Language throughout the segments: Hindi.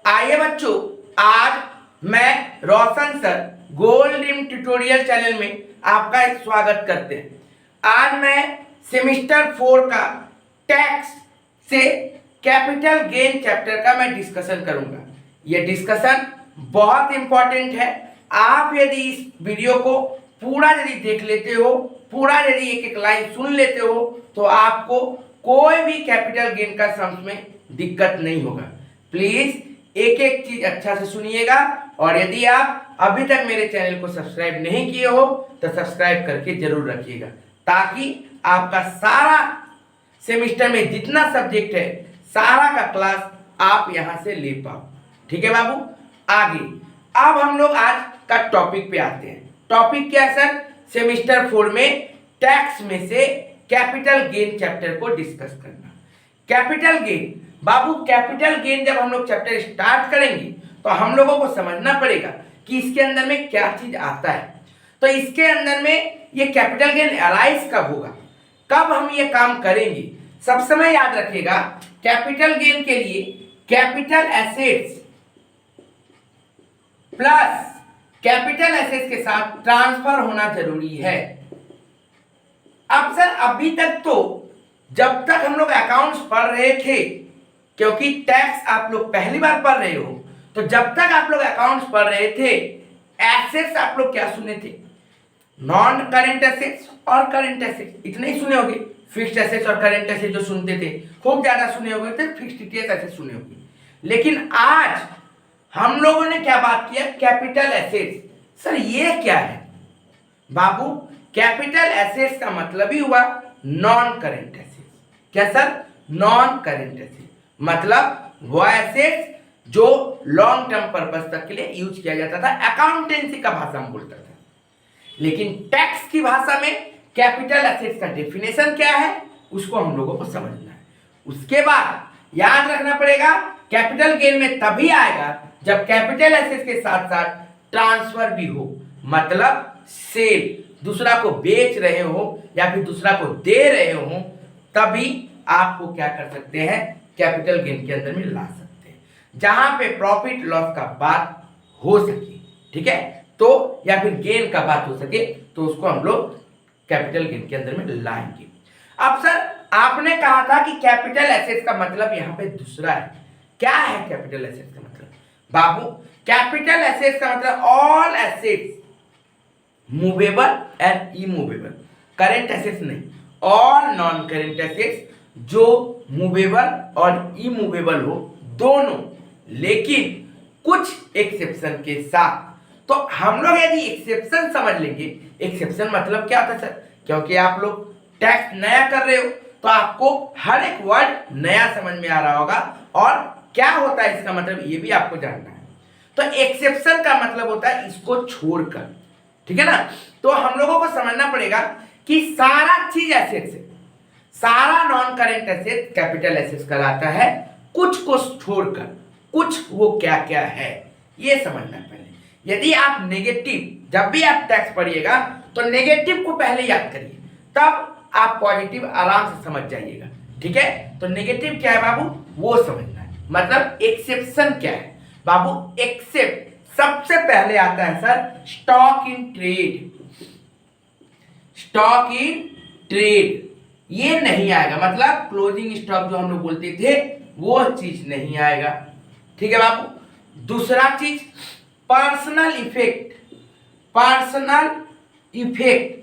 आइए बच्चों, आज मैं Roshan sir gold dream tutorial channel में आपका स्वागत करते हैं। आज मैं सेमेस्टर 4 का टैक्स से कैपिटल गेन चैप्टर का मैं डिस्कशन करूंगा। यह डिस्कशन बहुत इंपॉर्टेंट है। आप यदि इस वीडियो को पूरा यदि देख लेते हो, पूरा यदि एक एक लाइन सुन लेते हो, तो आपको कोई भी कैपिटल गेन का सम्स में दिक्कत नहीं होगा। प्लीज एक एक चीज अच्छा से सुनिएगा, और यदि आप अभी तक मेरे चैनल को सब्सक्राइब नहीं किए हो तो सब्सक्राइब करके जरूर रखिएगा, ताकि आपका सारा सेमेस्टर में जितना सब्जेक्ट है सारा का क्लास आप यहां से ले पाओ। ठीक है बाबू, आगे अब हम लोग आज का टॉपिक पे आते हैं। टॉपिक क्या है सर? सेमेस्टर 4 में टैक्स में से कैपिटल गेन चैप्टर को डिस्कस करना। कैपिटल गेन बाबू, कैपिटल गेन जब हम लोग चैप्टर स्टार्ट करेंगे तो हम लोगों को समझना पड़ेगा कि इसके अंदर में क्या चीज आता है। तो इसके अंदर में ये कैपिटल गेन अराइज कब होगा, कब हम ये काम करेंगे, सब समय याद रखिएगा। कैपिटल गेन के लिए capital assets plus capital assets के साथ ट्रांसफर होना जरूरी है। अब सर, अभी तक तो जब तक हम लोग अकाउंट्स पढ़ रहे थे, क्योंकि टैक्स आप लोग पहली बार पढ़ रहे हो, तो जब तक आप लोग अकाउंट्स पढ़ रहे थे, एसेट्स आप लोग क्या सुने थे? नॉन करेंट एसेट्स और करेंट एसेट्स, इतने ही सुने होंगे। फिक्स्ड एसेट्स और करेंट एसेट्स जो सुनते थे खूब ज्यादा सुने होंगे थे, फिक्स्ड एसेट्स सुने होंगे। लेकिन आज हम लोगों ने क्या बात किया? Capital assets. सर ये क्या है बाबू? कैपिटल एसेट्स का मतलब ही हुआ नॉन करेंट एसेट्स। क्या सर? नॉन करेंट एसेट्स मतलब वो एसेट्स जो लॉन्ग टर्म पर्पस तक के लिए यूज किया जाता था, अकाउंटेंसी का भाषा में बोलता था। लेकिन टैक्स की भाषा में कैपिटल एसेट्स का डेफिनेशन क्या है, उसको हम लोगों को समझना है। उसके बाद याद रखना पड़ेगा, कैपिटल गेन में तभी आएगा जब कैपिटल एसेट्स के साथ साथ ट्रांसफर भी हो, मतलब सेल, दूसरा को बेच रहे हो या फिर दूसरा को दे रहे हो, तभी आपको क्या कर सकते हैं? कैपिटल गेन के अंदर में ला सकते हैं, जहां पे प्रॉफिट लॉस का बात हो सके। ठीक है, तो या फिर गेन का बात हो सके, तो उसको हम लोग कैपिटल गेन के अंदर में लाएंगे। अब सर, आपने कहा था कि कैपिटल एसेट्स का मतलब यहां पे दूसरा है। क्या है कैपिटल एसेट्स का मतलब बाबू? कैपिटल एसेट्स का मतलब all assets movable and immovable. Current assets नहीं, ऑल नॉन करेंट एसेट्स जो मूवेबल और इमूवेबल हो, दोनों, लेकिन कुछ एक्सेप्शन के साथ। तो हम लोग यदि एक्सेप्शन समझ लेंगे, एक्सेप्शन मतलब क्या होता है सर? क्योंकि आप लोग टैक्स नया कर रहे हो, तो आपको हर एक वर्ड नया समझ में आ रहा होगा, और क्या होता है इसका मतलब ये भी आपको जानना है। तो एक्सेप्शन का मतलब होता है इसको छोड़कर। ठीक है ना? तो हम लोगों को समझना पड़ेगा कि सारा चीज एसेट्स है, सारा non current asset capital assets कहलाता है, कुछ को छोड़कर। कुछ वो क्या क्या है ये समझना है पहले। यदि आप नेगेटिव, जब भी आप टैक्स पढ़िएगा तो नेगेटिव को पहले याद करिए, तब आप पॉजिटिव आराम से समझ जाइएगा। ठीक है, तो नेगेटिव क्या है बाबू, वो समझना है। मतलब एक्सेप्शन क्या है बाबू? एक्सेप्ट सबसे पहले आता है sir stock in trade. Stock in trade ये नहीं आएगा, मतलब क्लोजिंग स्टॉक जो हम लोग बोलते थे वो चीज नहीं आएगा। ठीक है बाबू। दूसरा चीज personal effect. Personal effect,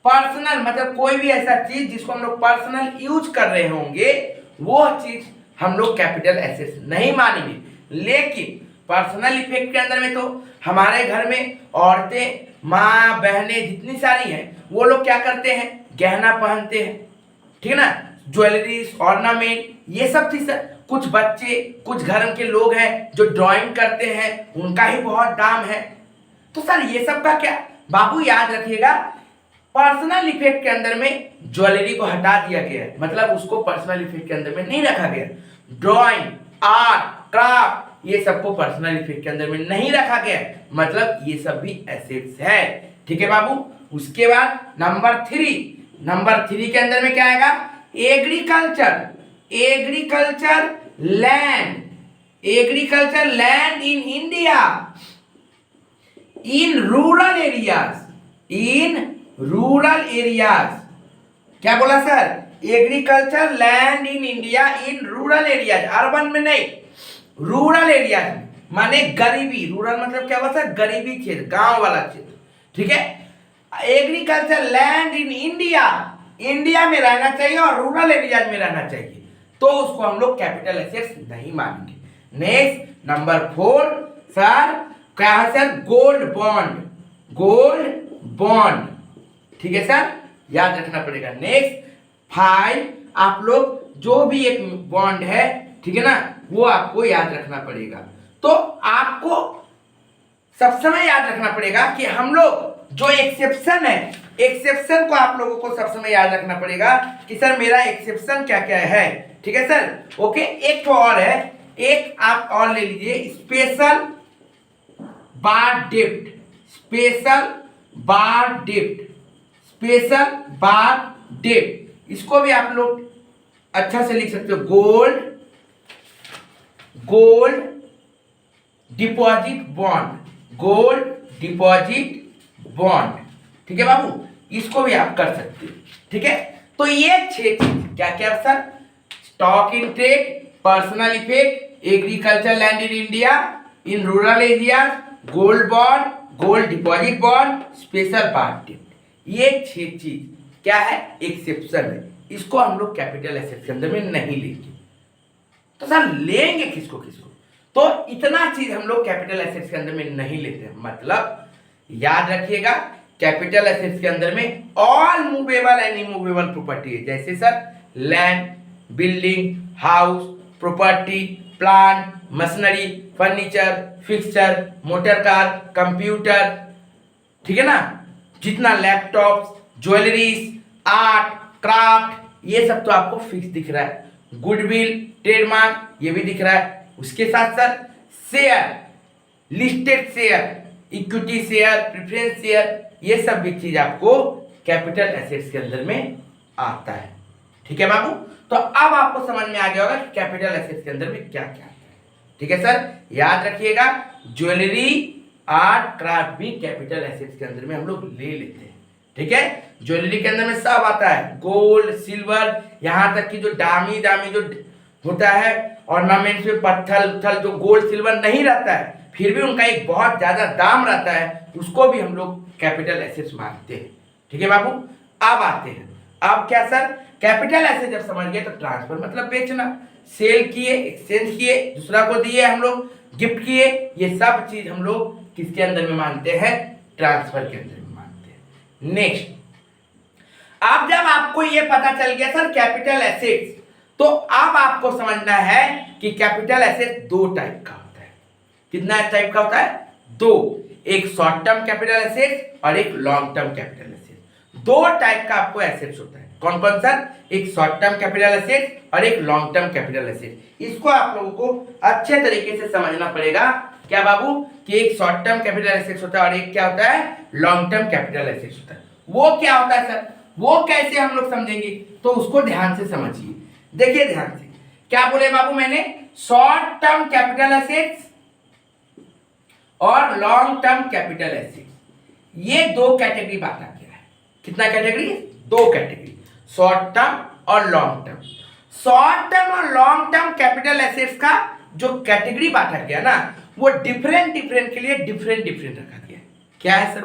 personal मतलब कोई भी ऐसा चीज जिसको हम लोग पर्सनल यूज कर रहे होंगे, वो चीज हम लोग कैपिटल एसेट्स नहीं मानेंगे। लेकिन पर्सनल इफेक्ट के अंदर में तो हमारे घर में औरतें, माँ, बहनें जितनी सारी हैं, वो लोग क्या करते हैं? गहना पहनते हैं। ठीक है ना? ज्वेलरीज, ऑर्नामेंट, ये सब चीज। कुछ बच्चे, कुछ घर के लोग हैं जो ड्राइंग करते हैं, उनका ही बहुत दाम है। तो सर ये सब का क्या बाबू? याद रखिएगा, पर्सनल इफेक्ट के अंदर में ज्वेलरी को हटा दिया गया है, मतलब उसको पर्सनल इफेक्ट के अंदर में नहीं रखा गया। ड्राइंग, आर्ट, क्राफ्ट, ये सबको पर्सनल इफेक्ट के अंदर में नहीं रखा गया, मतलब ये सब भी एसेट्स है। ठीक है बाबू। उसके बाद नंबर 3 के अंदर में क्या आएगा? Agriculture. Agriculture land, agriculture land in India in rural areas, क्या बोला sir? Agriculture land in India in rural areas, urban में नहीं, रूरल एरियाज में, माने गरीबी, रूरल मतलब क्या हुआ सर? गरीबी क्षेत्र, गांव वाला क्षेत्र, ठीक है। Agriculture land in India, India में रहना चाहिए और रूरल एरियाज में रहना चाहिए, तो उसको हम लोग कैपिटल एसेट्स नहीं मानेंगे। नेक्स्ट नंबर 4 सर क्या है सर? गोल्ड बॉन्ड, ठीक है सर, याद रखना पड़ेगा। नेक्स्ट 5 आप लोग जो भी एक बॉन्ड है, ठीक है ना, वो आपको याद रखना पड़ेगा। तो आपको सब समय याद रखना पड़ेगा कि हम लोग जो एक्सेप्शन है, एक्सेप्शन को आप लोगों को सब समय याद रखना पड़ेगा कि सर मेरा एक्सेप्शन क्या क्या है, ठीक है सर। ओके, एक तो और है, एक आप और ले लीजिए, स्पेशल बार डेप्ट, इसको भी आप लोग अच्छा से लिख सकते हो, गोल्ड डिपॉजिट बॉन्ड, ठीक है बाबू, इसको भी आप कर सकते हो, ठीक है। तो ये 6 चीज क्या क्या sir? Stock in trade, personal effect, agriculture land in India in rural area, gold bond, gold deposit bond, special bar डेप्ट, ये 6 चीज क्या है? एक्सेप्शन है। इसको हम लोग कैपिटल एसेट्स के अंदर में नहीं लेंगे। तो सर लेंगे किसको? तो इतना चीज हम लोग कैपिटल एसेट्स के अंदर में नहीं लेते हैं। मतलब याद रखिएगा, कैपिटल एसेट्स के अंदर में all movable and immovable property है, जैसे sir land, building, house, property, plant, machinery, furniture, fixture, motor car, computer, ठीक है ना, जितना लैपटॉप, ज्वेलरीज, आर्ट, क्राफ्ट, ये सब तो आपको फिक्स दिख रहा है। गुडविल, ट्रेडमार्क, ये भी दिख रहा है। उसके साथ साथ share, listed share, equity share, preference share, ये सब भी चीज आपको कैपिटल एसेट्स के अंदर में आता है, ठीक है बाबू। तो अब आपको समझ में आ गया होगा कि कैपिटल एसेट्स के अंदर में क्या क्या आता है, ठीक है सर। याद रखिएगा, ज्वेलरी, आर्ट, क्राफ्ट भी कैपिटल एसेट्स के अंदर में हम लोग ले लेते हैं, ठीक है। ज्वेलरी के अंदर में सब आता है, गोल्ड, सिल्वर, यहाँ तक कि जो दामी जो होता है ऑर्नामेंट्स में पत्थर जो गोल्ड सिल्वर नहीं रहता है, फिर भी उनका एक बहुत ज्यादा दाम रहता है, उसको भी हम लोग कैपिटल एसेट्स मानते हैं, ठीक है बाबू। अब आते हैं, अब क्या सर? कैपिटल एसेट जब समझ गए तो ट्रांसफर मतलब बेचना, सेल किए, एक्सचेंज किए, दूसरा को दिए, हम लोग गिफ्ट किए, ये सब चीज हम लोग किसके अंदर में मानते हैं? ट्रांसफर के अंदर में मानते हैं। नेक्स्ट, अब जब आपको ये पता चल गया सर कैपिटल एसेट्स, तो अब आपको समझना है कि कैपिटल एसेट 2 टाइप का होता है। कितना टाइप का होता है? 2, एक शॉर्ट टर्म कैपिटल एसेट और एक long term capital asset. 2 type का आपको एसेट्स होता है। कौन कौन सर? एक शॉर्ट टर्म कैपिटल एसेट और एक लॉन्ग टर्म कैपिटल एसेट। इसको आप लोगों को अच्छे तरीके से समझना पड़ेगा। क्या बाबू? कि एक शॉर्ट टर्म कैपिटल एसेट्स होता है और एक क्या होता है? लॉन्ग टर्म कैपिटल एसेट्स होता है। वो क्या होता है सर? वो कैसे हम लोग समझेंगे? तो उसको ध्यान से समझिए, देखिए ध्यान से। क्या बोले बाबू मैंने? शॉर्ट टर्म कैपिटल एसेट्स और लॉन्ग टर्म कैपिटल एसेट्स, ये 2 कैटेगरी बांटा गया है। कितना कैटेगरी? 2 कैटेगरी, शॉर्ट टर्म और लॉन्ग टर्म। शॉर्ट टर्म और लॉन्ग टर्म कैपिटल एसेट्स का जो कैटेगरी बांटा गया ना, वो डिफरेंट के लिए डिफरेंट रखा गया है। क्या है सर?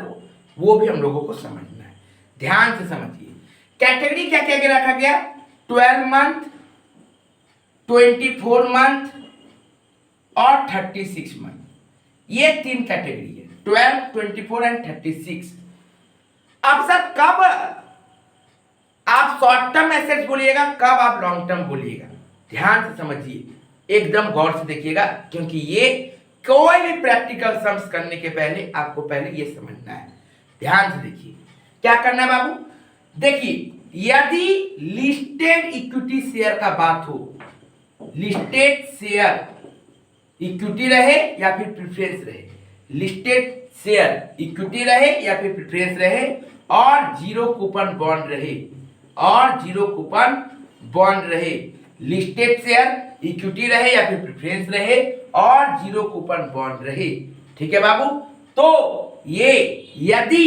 वो भी हम लोगों को समझना है, ध्यान से समझिए। कैटेगरी क्या क्या रखा गया? 12 मंथ, 24 मंथ और 36 मंथ, ये 3 कैटेगरी है, 12, 24 एंड 36। अब सर कब आप शॉर्ट टर्म एसेट्स बोलिएगा, कब आप लॉन्ग टर्म बोलिएगा? ध्यान से समझिए, एकदम गौर से देखिएगा, क्योंकि ये कोई भी प्रैक्टिकल सम्स करने के पहले आपको पहले ये समझना है। ध्यान से देखिए, क्या करना है बाबू? देखिए, यदि लिस्टेड इक्विटी शेयर का बात हो, लिस्टेड शेयर इक्विटी रहे या फिर प्रेफरेंस रहे, लिस्टेड शेयर इक्विटी रहे या फिर प्रेफरेंस रहे, और 0 कूपन बॉन्ड रहे, लिस्टेड शेयर इक्विटी रहे या फिर प्रेफरेंस रहे और 0 कूपन बॉन्ड रहे। ठीक है बाबू, तो ये यदि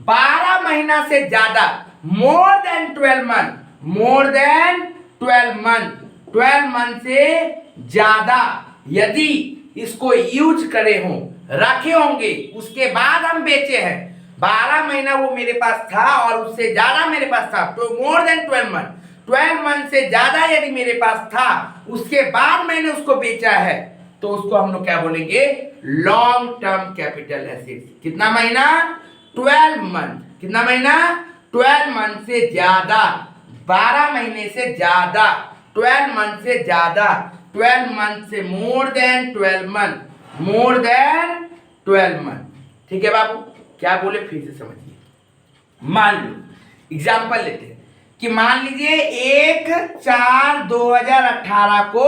12 महीना से ज्यादा मोर देन 12 मंथ से ज्यादा यदि इसको यूज करे हो, रखे होंगे, उसके बाद हम बेचे हैं, 12 महीना वो मेरे पास था और उससे ज्यादा मेरे पास था, तो मोर देन 12 मंथ से ज्यादा यदि मेरे पास था, उसके बाद मैंने उसको बेचा है, तो उसको हम लोग क्या बोलेंगे, लॉन्ग टर्म कैपिटल एसेट्स। कितना महीना, 12 मंथ। कितना महीना, 12 मंथ से ज्यादा, 12 महीने से ज्यादा, 12 मंथ से ज्यादा, 12 मंथ से मोर देन 12 मंथ। ठीक है बाबू, क्या बोले फिर से समझिए। मान लो एग्जांपल लेते हैं कि मान लीजिए 1/4/2018 को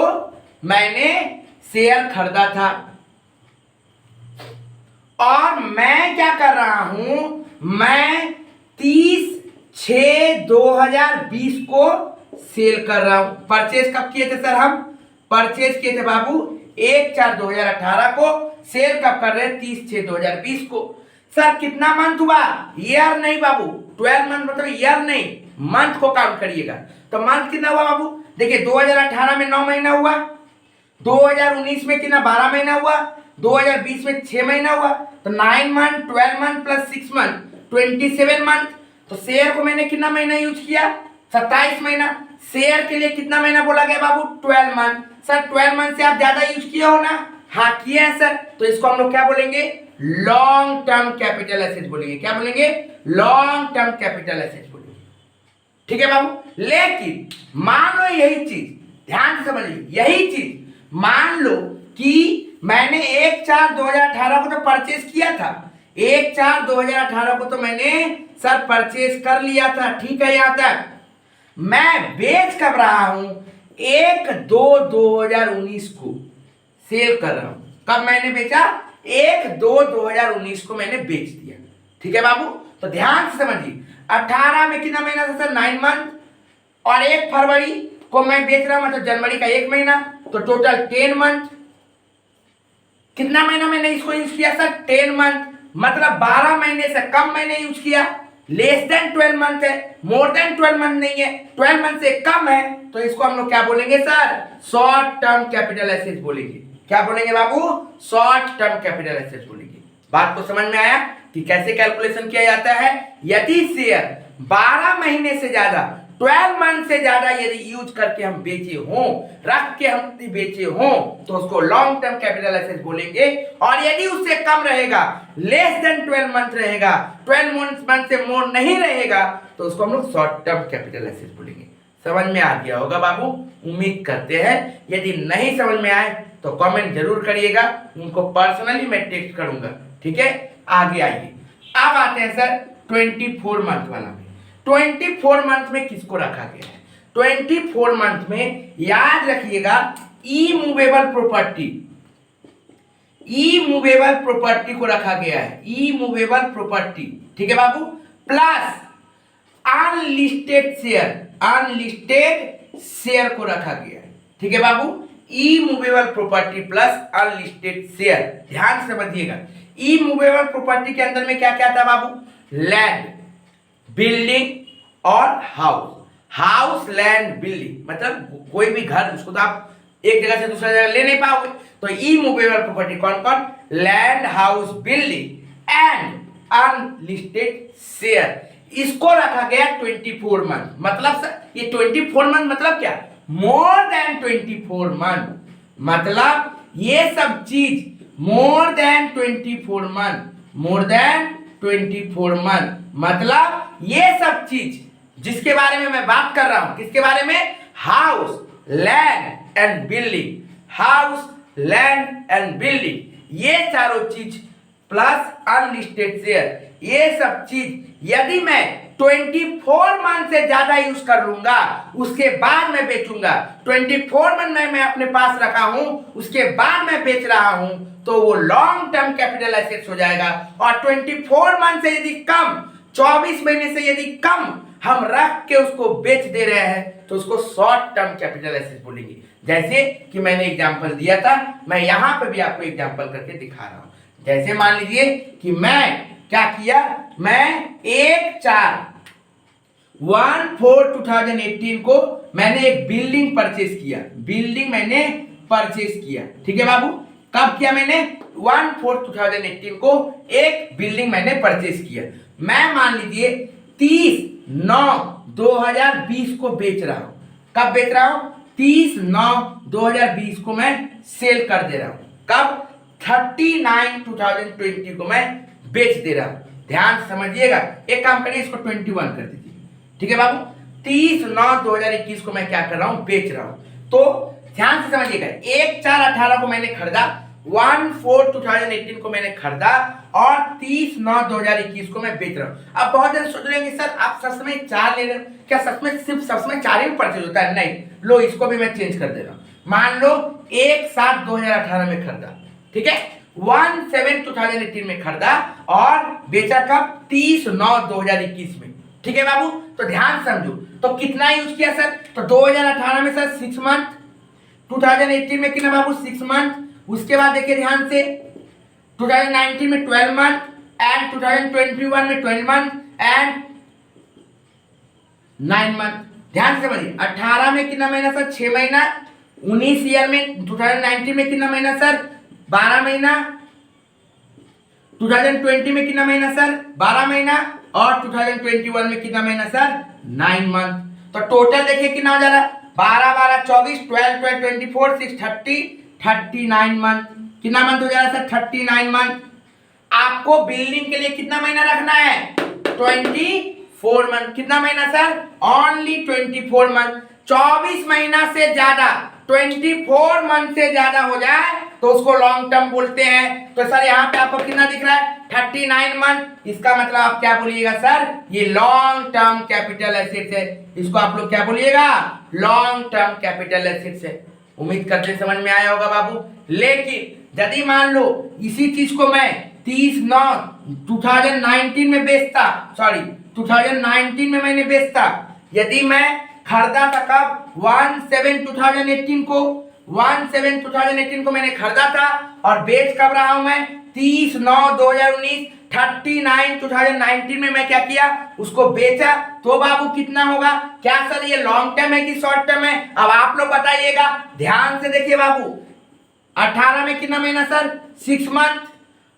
मैंने शेयर खरीदा था और मैं क्या कर रहा हूं, मैं 30/6/2020 को सेल कर रहा हूं। परचेज कब किए थे सर, हम परचेज किए थे बाबू 1/4/2018 को, सेल कब कर रहे हैं, 30/6/2020 को। सर कितना मंथ हुआ, ईयर नहीं बाबू, 12 मंथ मतलब ईयर नहीं, मंथ को काउंट करिएगा। तो मंथ कितना हुआ बाबू, देखिए 2018 में 9 महीना हुआ, 2019 में कितना 12 महीना हुआ, 2020 में 6 महीना हुआ, तो 9 month, 12 month plus 6 month 27 month. तो शेयर को मैंने कितना महीना यूज किया, 27 महीना। शेयर के लिए कितना महीना बोला गया बाबू, 12 मंथ। सर 12 मंथ से आप ज्यादा यूज किए हो ना, हाँ किए हैं सर, तो इसको हम लोग क्या बोलेंगे, लॉन्ग टर्म कैपिटल एसेट बोलेंगे। क्या बोलेंगे, लॉन्ग टर्म कैपिटल एसेट बोलेंगे। ठीक है बाबू, लेकिन मान लो यही चीज, ध्यान से समझिए, यही चीज मान लो कि मैंने 1/4/2018 को तो परचेज किया था, 1/4/2018 को तो मैंने सर परचेज कर लिया था। ठीक है, यहां तक मैं बेच कब रहा हूं, 1/2/2019 को सेल कर रहा हूं। कब मैंने बेचा, 1/2/2019 को मैंने बेच दिया। ठीक है बाबू, तो ध्यान से समझिए, 18 में कितना महीना था सर, 9 मंथ, और 1 फरवरी को मैं बेच रहा हूं, मतलब जनवरी का 1 महीना, तो टोटल 10 मंथ। कितना महीना मैंने इसको यूज किया सर, 10 मंथ, मतलब 12 महीने से कम मैंने यूज किया। लेस देन 12 मंथ है, मोर देन 12 मंथ नहीं है, 12 मंथ से कम है, तो इसको हम लोग क्या बोलेंगे sir, short term capital assets बोलेंगे। क्या बोलेंगे बाबू, शॉर्ट टर्म कैपिटल एसेट्स बोलेंगे। बात को समझ में आया कि कैसे कैलकुलेशन किया जाता है। यदि शेयर 12 महीने से ज्यादा, 12 मंथ से ज्यादा यदि यूज करके हम बेचे हों, रख के हम बेचे हों, तो उसको लॉन्ग टर्म कैपिटल एसेट बोलेंगे। और यदि उससे कम रहेगा, लेस देन 12 मंथ रहेगा, 12 मंथ से मोर नहीं रहेगा, तो उसको हम लोग शॉर्ट टर्म कैपिटल एसेट बोलेंगे। समझ में आ गया होगा बाबू, उम्मीद करते हैं। यदि नहीं समझ में आए तो कमेंट जरूर करिएगा, उनको पर्सनली मैं टेक्स्ट करूंगा। ठीक है, आगे आइए। अब आते हैं सर 24 मंथ वाला में। 24 मंथ में किसको रखा गया है, 24 मंथ में याद रखिएगा, इमूवेबल प्रॉपर्टी को रखा गया है, इमूवेबल प्रॉपर्टी। ठीक है बाबू, प्लस अनलिस्टेड शेयर को रखा गया है। ठीक है बाबू, immovable property plus unlisted share. ध्यान से समझिएगा, इमूवेबल प्रॉपर्टी के अंदर में क्या क्या था बाबू, लैंड, बिल्डिंग और हाउस लैंड बिल्डिंग, मतलब कोई भी घर, उसको तो आप एक जगह से दूसरा जगह ले नहीं पाओगे। तो इमूवेबल प्रॉपर्टी कौन कौन, land, house, building and unlisted share, इसको रखा गया 24 मंथ। मतलब सर ये 24 मंथ मतलब क्या, मोर देन 24 मंथ, मतलब ये सब चीज more than 24 month, more than 24 month, मतलब ये सब चीज जिसके बारे में मैं बात कर रहा हूं, किसके बारे में, house, land and building, house, land and building, ये चारों चीज प्लस अनलिस्टेड शेयर, ये सब चीज यदि मैं 24 मंथ से ज्यादा यूज कर लूंगा, उसके बाद मैं बेचूंगा, 24 मंथ में मैं अपने पास रखा हूं, उसके बाद मैं बेच रहा हूं, तो वो लॉन्ग टर्म कैपिटल एसेट्स हो जाएगा। और 24 मंथ से यदि कम, 24 महीने से यदि कम हम रख के उसको बेच दे रहे हैं तो उसको शॉर्ट टर्म कैपिटल एसेट बोलेंगे। जैसे कि मैंने एग्जांपल दिया था, मैं यहां पे भी आपको एग्जांपल करके दिखा रहा हूं। जैसे मान लीजिए कि मैं क्या किया, मैं 1/4/2018 को मैंने एक बिल्डिंग परचेज किया, बिल्डिंग मैंने परचेज किया। ठीक है बाबू, कब किया मैंने? 1/4/2018 को एक बिल्डिंग मैंने परचेज किया। मैं मान लीजिए 30/9/2020 को बेच रहा हूं। कब बेच रहा हूं? 30/9/2020 को मैं सेल कर दे रहा हूं। कब? 39/2020 को मैं बेच दे रहा हूं। ध्यान समझिएगा, एक काम करिए, इसको 21 कर दीजिए। ठीक है बाबू, 30/9/2021 को मैं क्या कर रहा हूं? बेच रहा हूं। तो ध्यान से समझिएगा, 1/4/18 को मैंने खरीदा, 1/4/2018 को मैंने खरीदा और 30/9/2021 को मैं बेच रहा हूं। अब बहुत जन सोच रहे हैं कि सर आप सब समय 4 ले रहे हो, क्या सच में सिर्फ सब समय 4 ही परचेज होता है? नहीं, लो इसको भी मैं चेंज कर दे रहा हूं। मान लो 1/7/2018 में खरीदा, ठीक है, 1/7/2018 में खरीदा और बेचा कब? 30/9/2021 में। ठीक है बाबू, तो ध्यान समझो, तो कितना यूज किया सर? तो 2018 में सर 6 मंथ, 2018 में कितना बाबू? 6 मंथ। उसके बाद देखिए ध्यान से, 2019 में 12 मंथ एंड 2021 में 12 मंथ एंड 9 मंथ। ध्यान से समझिए, 18 में कितना महीना सर? 6 महीना। 19 ईयर में 2019 में कितना महीना सर? 12 महीना। 2020 में कितना महीना सर? 12 महीना। और 2021 में कितना महीना सर? 9 मंथ। तो टोटल देखिए कितना हो जा रहा है? 12 12 24, 12 12 24, 6 30, 39 मंथ। कितना मंथ हो जा रहा है सर? 39 मंथ। आपको बिल्डिंग के लिए कितना महीना रखना है? 24 मंथ। कितना महीना सर? Only 24 month. 24 महीना से ज्यादा, 24 मंथ से ज्यादा हो जाए तो उसको लॉन्ग टर्म बोलते हैं। तो सर यहाँ पे आपको कितना दिख रहा है? 39 मंथ। इसका मतलब आप क्या बोलिएगा सर? ये लॉन्ग टर्म कैपिटल एसेट्स है। इसको आप लोग क्या बोलिएगा? लॉन्ग टर्म कैपिटल एसेट्स है। उम्मीद करते समझ में आया होगा बाबू। लेकिन यदि मान लो इसी चीज को मैं 30/9/2019 में बेचता, सॉरी 2019 में मैंने बेचता, यदि मैं खरीदा था कब? 1/7/2018 को, 1/7/2018 को मैंने खरीदा था और बेच कब रहा हूं मैं? 30/9/2019, 39/2019 में मैं क्या किया? उसको बेचा। तो बाबू कितना होगा? क्या सर ये लॉन्ग टर्म है कि शॉर्ट टर्म है? अब आप लोग बताइएगा। ध्यान से देखिए बाबू, 18 में कितना महीना सर? 6 मंथ।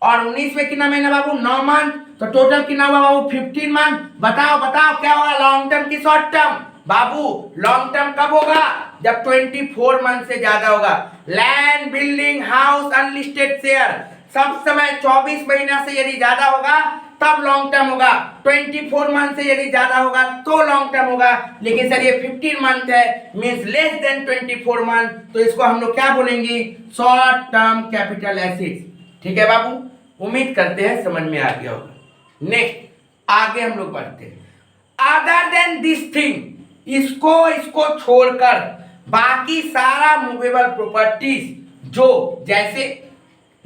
और 19 में कितना महीना बाबू? 9 मंथ। तो टोटल कितना हुआ बाबू? 15 मंथ। बताओ बताओ क्या होगा, लॉन्ग टर्म की शॉर्ट टर्म? बाबू लॉन्ग टर्म कब होगा? जब 24 मंथ से ज्यादा होगा। Land, building, house, unlisted share सब समय 24 महीना से यदि ज्यादा होगा तब लॉन्ग टर्म होगा। 24 मंथ से यदि ज्यादा होगा तो लॉन्ग टर्म होगा। लेकिन सर ये 15 मंथ है, मींस लेस देन 24 मंथ, तो इसको हम लोग क्या बोलेंगे? Short term capital assets. ठीक है बाबू, उम्मीद करते हैं समझ में आ गया होगा। नेक्स्ट आगे हम लोग बढ़ते हैं। अदर देन दिस थिंग, इसको छोड़कर बाकी सारा मूवेबल प्रॉपर्टीज जो जैसे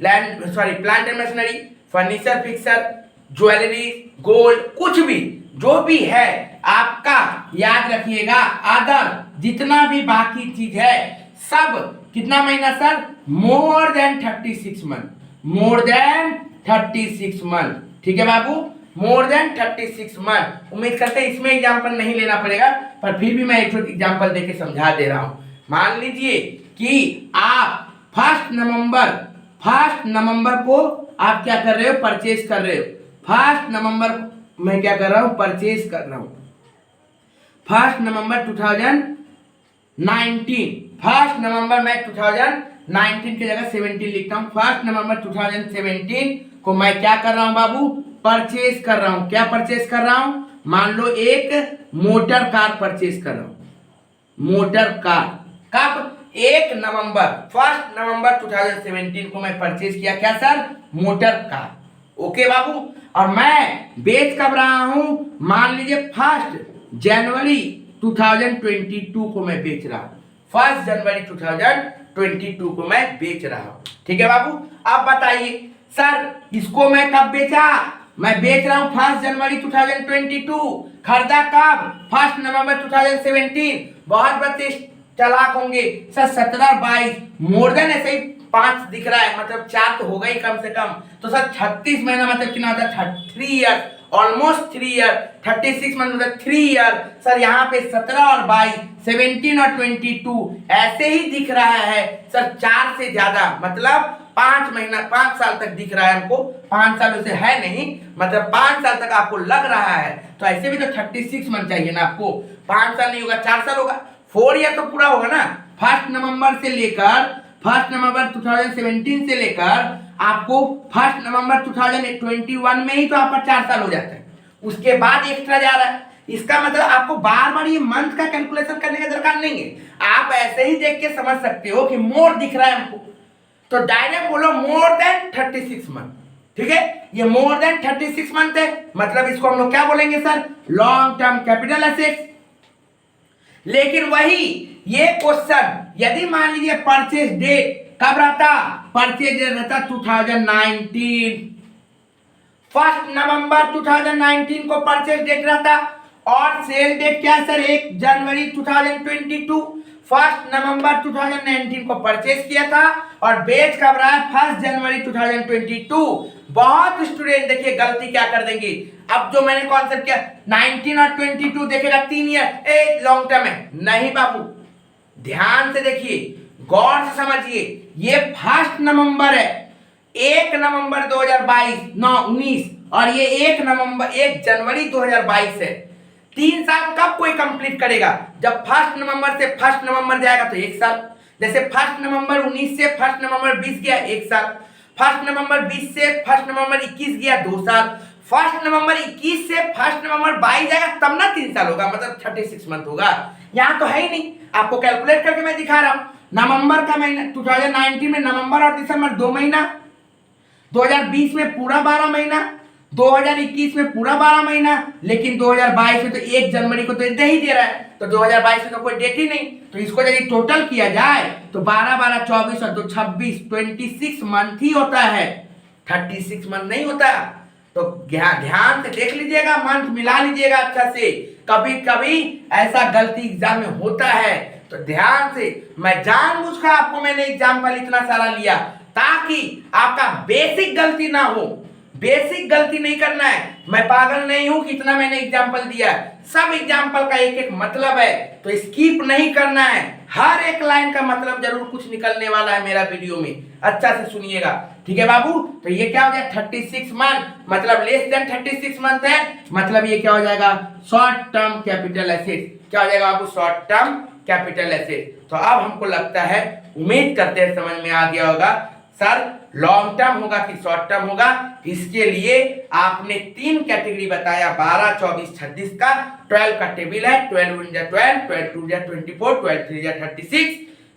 land, sorry plant and machinery, furniture, fixer, jewellery, gold, कुछ भी जो भी है आपका, याद रखिएगा अदर जितना भी बाकी चीज है सब कितना महीना sir? More than 36 month. More than 36 month. ठीक है बाबू, मोर देन 36 मंथ। उम्मीद करते हैं इसमें एग्जाम्पल नहीं लेना पड़ेगा, पर फिर भी मैं एक एग्जाम्पल देके समझा दे रहा हूं। मान लीजिए कि आप 1 नवंबर को आप क्या कर रहे हो? परचेज कर रहे हो। 1 नवंबर मैं क्या कर रहा हूं? परचेज कर रहा हूं। 1 नवंबर 2019, 1 नवंबर मैं 2019 की जगह 17 लिखता हूं। 1 नवंबर 2017 को मैं क्या कर रहा हूं बाबू? परचेज कर रहा हूं। क्या परचेज कर रहा हूं? मान लो एक मोटर कार परचेज कर रहा हूं। मोटर कार कब? 1 नवंबर 2017 को मैं परचेज किया। क्या सर? Motor car. ओके बाबू, और मैं बेच कब रहा हूं? मान लीजिए 1 जनवरी 2022 को मैं बेच रहा हूं। 1 जनवरी 2022 को मैं बेच रहा हूं। ठीक है बाबू, अब बताइए सर इसको मैं कब बेचा? मैं बेच रहा हूं 1 जनवरी 2022, खरीदा कब 1 नवंबर 2017। बहुत बच्चे चालाक होंगे सर 17 और 22 मोर देन ऐसे ही 5 दिख रहा है, मतलब 4 तो होगा ही कम से कम, तो सर 36 महीना मतलब कितना होता है 3 ईयर, ऑलमोस्ट 3 ईयर, 36 मंथ मतलब 3 ईयर। सर यहाँ पे 17 और 22, 17 और 22 ऐसे ही दिख रहा है सर 4 से ज्यादा, मतलब 5 महीना 5 साल तक दिख रहा है हमको, 5 सालों से है नहीं, मतलब 5 साल तक आपको लग रहा है। तो ऐसे भी तो 36 मंथ चाहिए ना आपको, 5 साल नहीं होगा 4 साल होगा, 4 ईयर तो पूरा होगा ना। 1 नवंबर से लेकर 1 नवंबर 2017 से लेकर आपको 1 नवंबर 2021 में ही तो आपका 4 साल हो जाता है, उसके बाद एक्स्ट्रा जा रहा है। इसका मतलब आपको बार बार ये मंथ का कैलकुलेशन करने का दरकार नहीं है, आप ऐसे ही देख के समझ सकते हो कि मोर दिख रहा है हमको, तो डायरेक्ट बोलो मोर देन 36 मंथ, ठीक है। ये मोर देन 36 मंथ है, मतलब इसको हम लोग क्या बोलेंगे sir, long term capital assets. लेकिन वही ये क्वेश्चन यदि मान लीजिए परचेज डेट कब रहता, परचेज डेट रहता 2019, 1 नवंबर 2019 को परचेज डेट रहता, और सेल डेट क्या सर 1 जनवरी 2022, 1 नवंबर 2019 को परचेज किया था और बेच कब रहा है 1 जनवरी 2022। बहुत स्टूडेंट देखिए गलती क्या कर देंगे, अब जो मैंने कॉन्सेप्ट किया 19 और 22 देखेगा 3 ईयर ए लॉन्ग टर्म है, नहीं बाबू ध्यान से देखिए गौर से समझिए, ये 1 नवंबर है, 1 नवंबर 2022 19 और ये 1 जनवरी 2022 है। 3 साल कब कोई कंप्लीट करेगा, जब 1 नवंबर से 1 नवंबर जाएगा तो 1 साल, जैसे 1 नवंबर 19 से 1 नवंबर 20 गया 1 साल, 1 नवंबर 20 से 1 नवंबर 21 गया 2 साल, 1 नवंबर 21 से 1 नवंबर 22 जाएगा तब ना 3 साल होगा, मतलब 36 मंथ होगा। यहाँ तो है ही नहीं, आपको कैलकुलेट करके मैं दिखा रहा हूँ। नवंबर का महीना 2019 में नवंबर और दिसंबर 2 महीना, 2020 में पूरा 12 महीना, 2021 में पूरा 12 महीना, लेकिन 2022 में तो 1 जनवरी को तो दे ही दे रहा है, तो 2022 में तो कोई डेट ही नहीं, तो इसको यदि टोटल किया जाए तो 12 12 24 और 2 26 26 मंथ ही होता है, 36 मंथ नहीं होता। तो ध्यान से देख लीजिएगा, मंथ मिला लीजिएगा अच्छा से, कभी कभी ऐसा गलती एग्जाम में होता है, तो ध्यान से, मैं जानबूझकर आपको मैंने एग्जाम्पल इतना सारा लिया ताकि आपका बेसिक गलती ना हो, बेसिक गलती नहीं करना है। मैं पागल नहीं हूं कि इतना मैंने एग्जाम्पल दिया है, सब एग्जाम्पल का एक एक मतलब है, तो स्किप नहीं करना है, हर एक लाइन का मतलब जरूर कुछ निकलने वाला है मेरा वीडियो में, अच्छा से सुनिएगा, ठीक है बाबू। तो ये क्या हो गया 36 मंथ, मतलब लेस देन 36 मंथ है, मतलब ये क्या हो जाएगा शॉर्ट टर्म कैपिटल एसेट, क्या हो जाएगा बाबू शॉर्ट टर्म कैपिटल एसेट। तो अब हमको लगता है, उम्मीद करते हैं समझ में आ गया होगा सर लॉन्ग टर्म होगा कि शॉर्ट टर्म होगा। इसके लिए आपने 3 कैटेगरी बताया, 12 24 26 का, 12 का टेबल है, 12 1 12, 12 2 24, 12 3 36,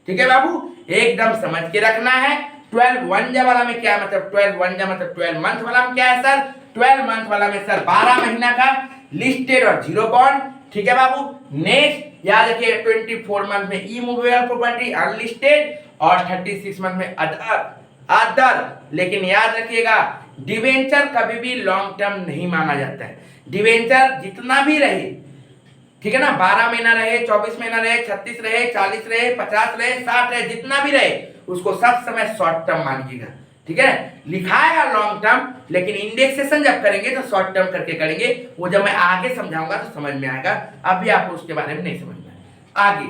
ठीक है बाबू, एकदम समझ के रखना है। 12 1 वाला में क्या मतलब 12 1 मतलब 12 मंथ वाला में क्या है सर, 12 मंथ वाला में सर 12 महीना का लिस्टेड और 0 बॉन्ड, ठीक है बाबू। नेक्स्ट याद रखिए 24 मंथ में इमूवेबल प्रॉपर्टी अनलिस्टेड और 36 मंथ में अदर, लेकिन याद रखिएगा डिवेंचर कभी भी लॉन्ग टर्म नहीं माना जाता है, डिवेंचर जितना भी रहे, ठीक है ना, 12 महीना रहे, 24 महीना रहे, 36 रहे, 40 रहे, 50 रहे, 60 रहे, जितना भी रहे उसको सब समय शॉर्ट टर्म मानिएगा, ठीक है। लिखाएगा लॉन्ग टर्म, लेकिन इंडेक्सेशन जब करेंगे तो शॉर्ट टर्म करके करेंगे, वो जब मैं आगे समझाऊंगा तो समझ में आएगा, अभी आपको उसके बारे में नहीं समझ में आएगा आगे।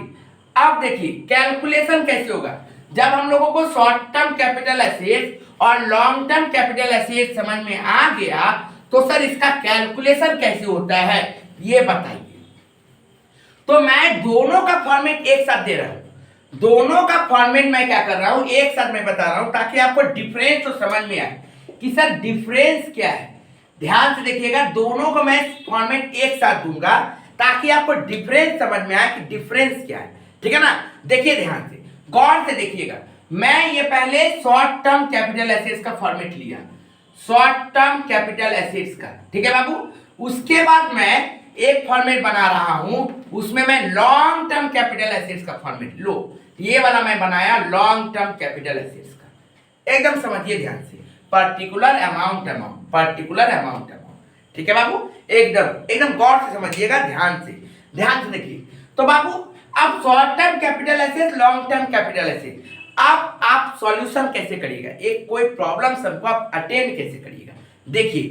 अब देखिए कैलकुलेशन कैसे होगा, जब हम लोगों को शॉर्ट टर्म कैपिटल एसेट्स और लॉन्ग टर्म कैपिटल एसेट्स समझ में आ गया तो सर इसका कैलकुलेशन कैसे होता है ये बताइए। तो मैं दोनों का फॉर्मेट एक साथ दे रहा हूं, दोनों का फॉर्मेट मैं क्या कर रहा हूं एक साथ मैं बता रहा हूं ताकि आपको डिफरेंस तो समझ में आए कि सर डिफरेंस क्या है। ध्यान से देखिएगा, दोनों को मैं फॉर्मेट एक साथ दूंगा ताकि आपको डिफरेंस समझ में आए कि डिफरेंस क्या है, ठीक है ना। देखिए ध्यान से गौर से देखिएगा, मैं ये पहले शॉर्ट टर्म कैपिटल एसेट्स का फॉर्मेट लिया, शॉर्ट टर्म कैपिटल एसेट्स का, ठीक है बाबू। उसके बाद मैं एक फॉर्मेट बना रहा हूं, उसमें मैं लॉन्ग टर्म कैपिटल एसेट्स का फॉर्मेट, लो ये वाला मैं बनाया लॉन्ग टर्म कैपिटल एसेट्स का, एकदम समझिए ध्यान से, पर्टिकुलर अमाउंट, पर्टिकुलर अमाउंट ठीक है बाबू, एकदम एकदम गौर से समझिएगा, ध्यान से देखिए। तो बाबू अब short term capital asset, long term capital asset, अब आप सॉल्यूशन कैसे करिएगा, एक कोई प्रॉब्लम सबको आप अटेंड कैसे करिएगा। देखिए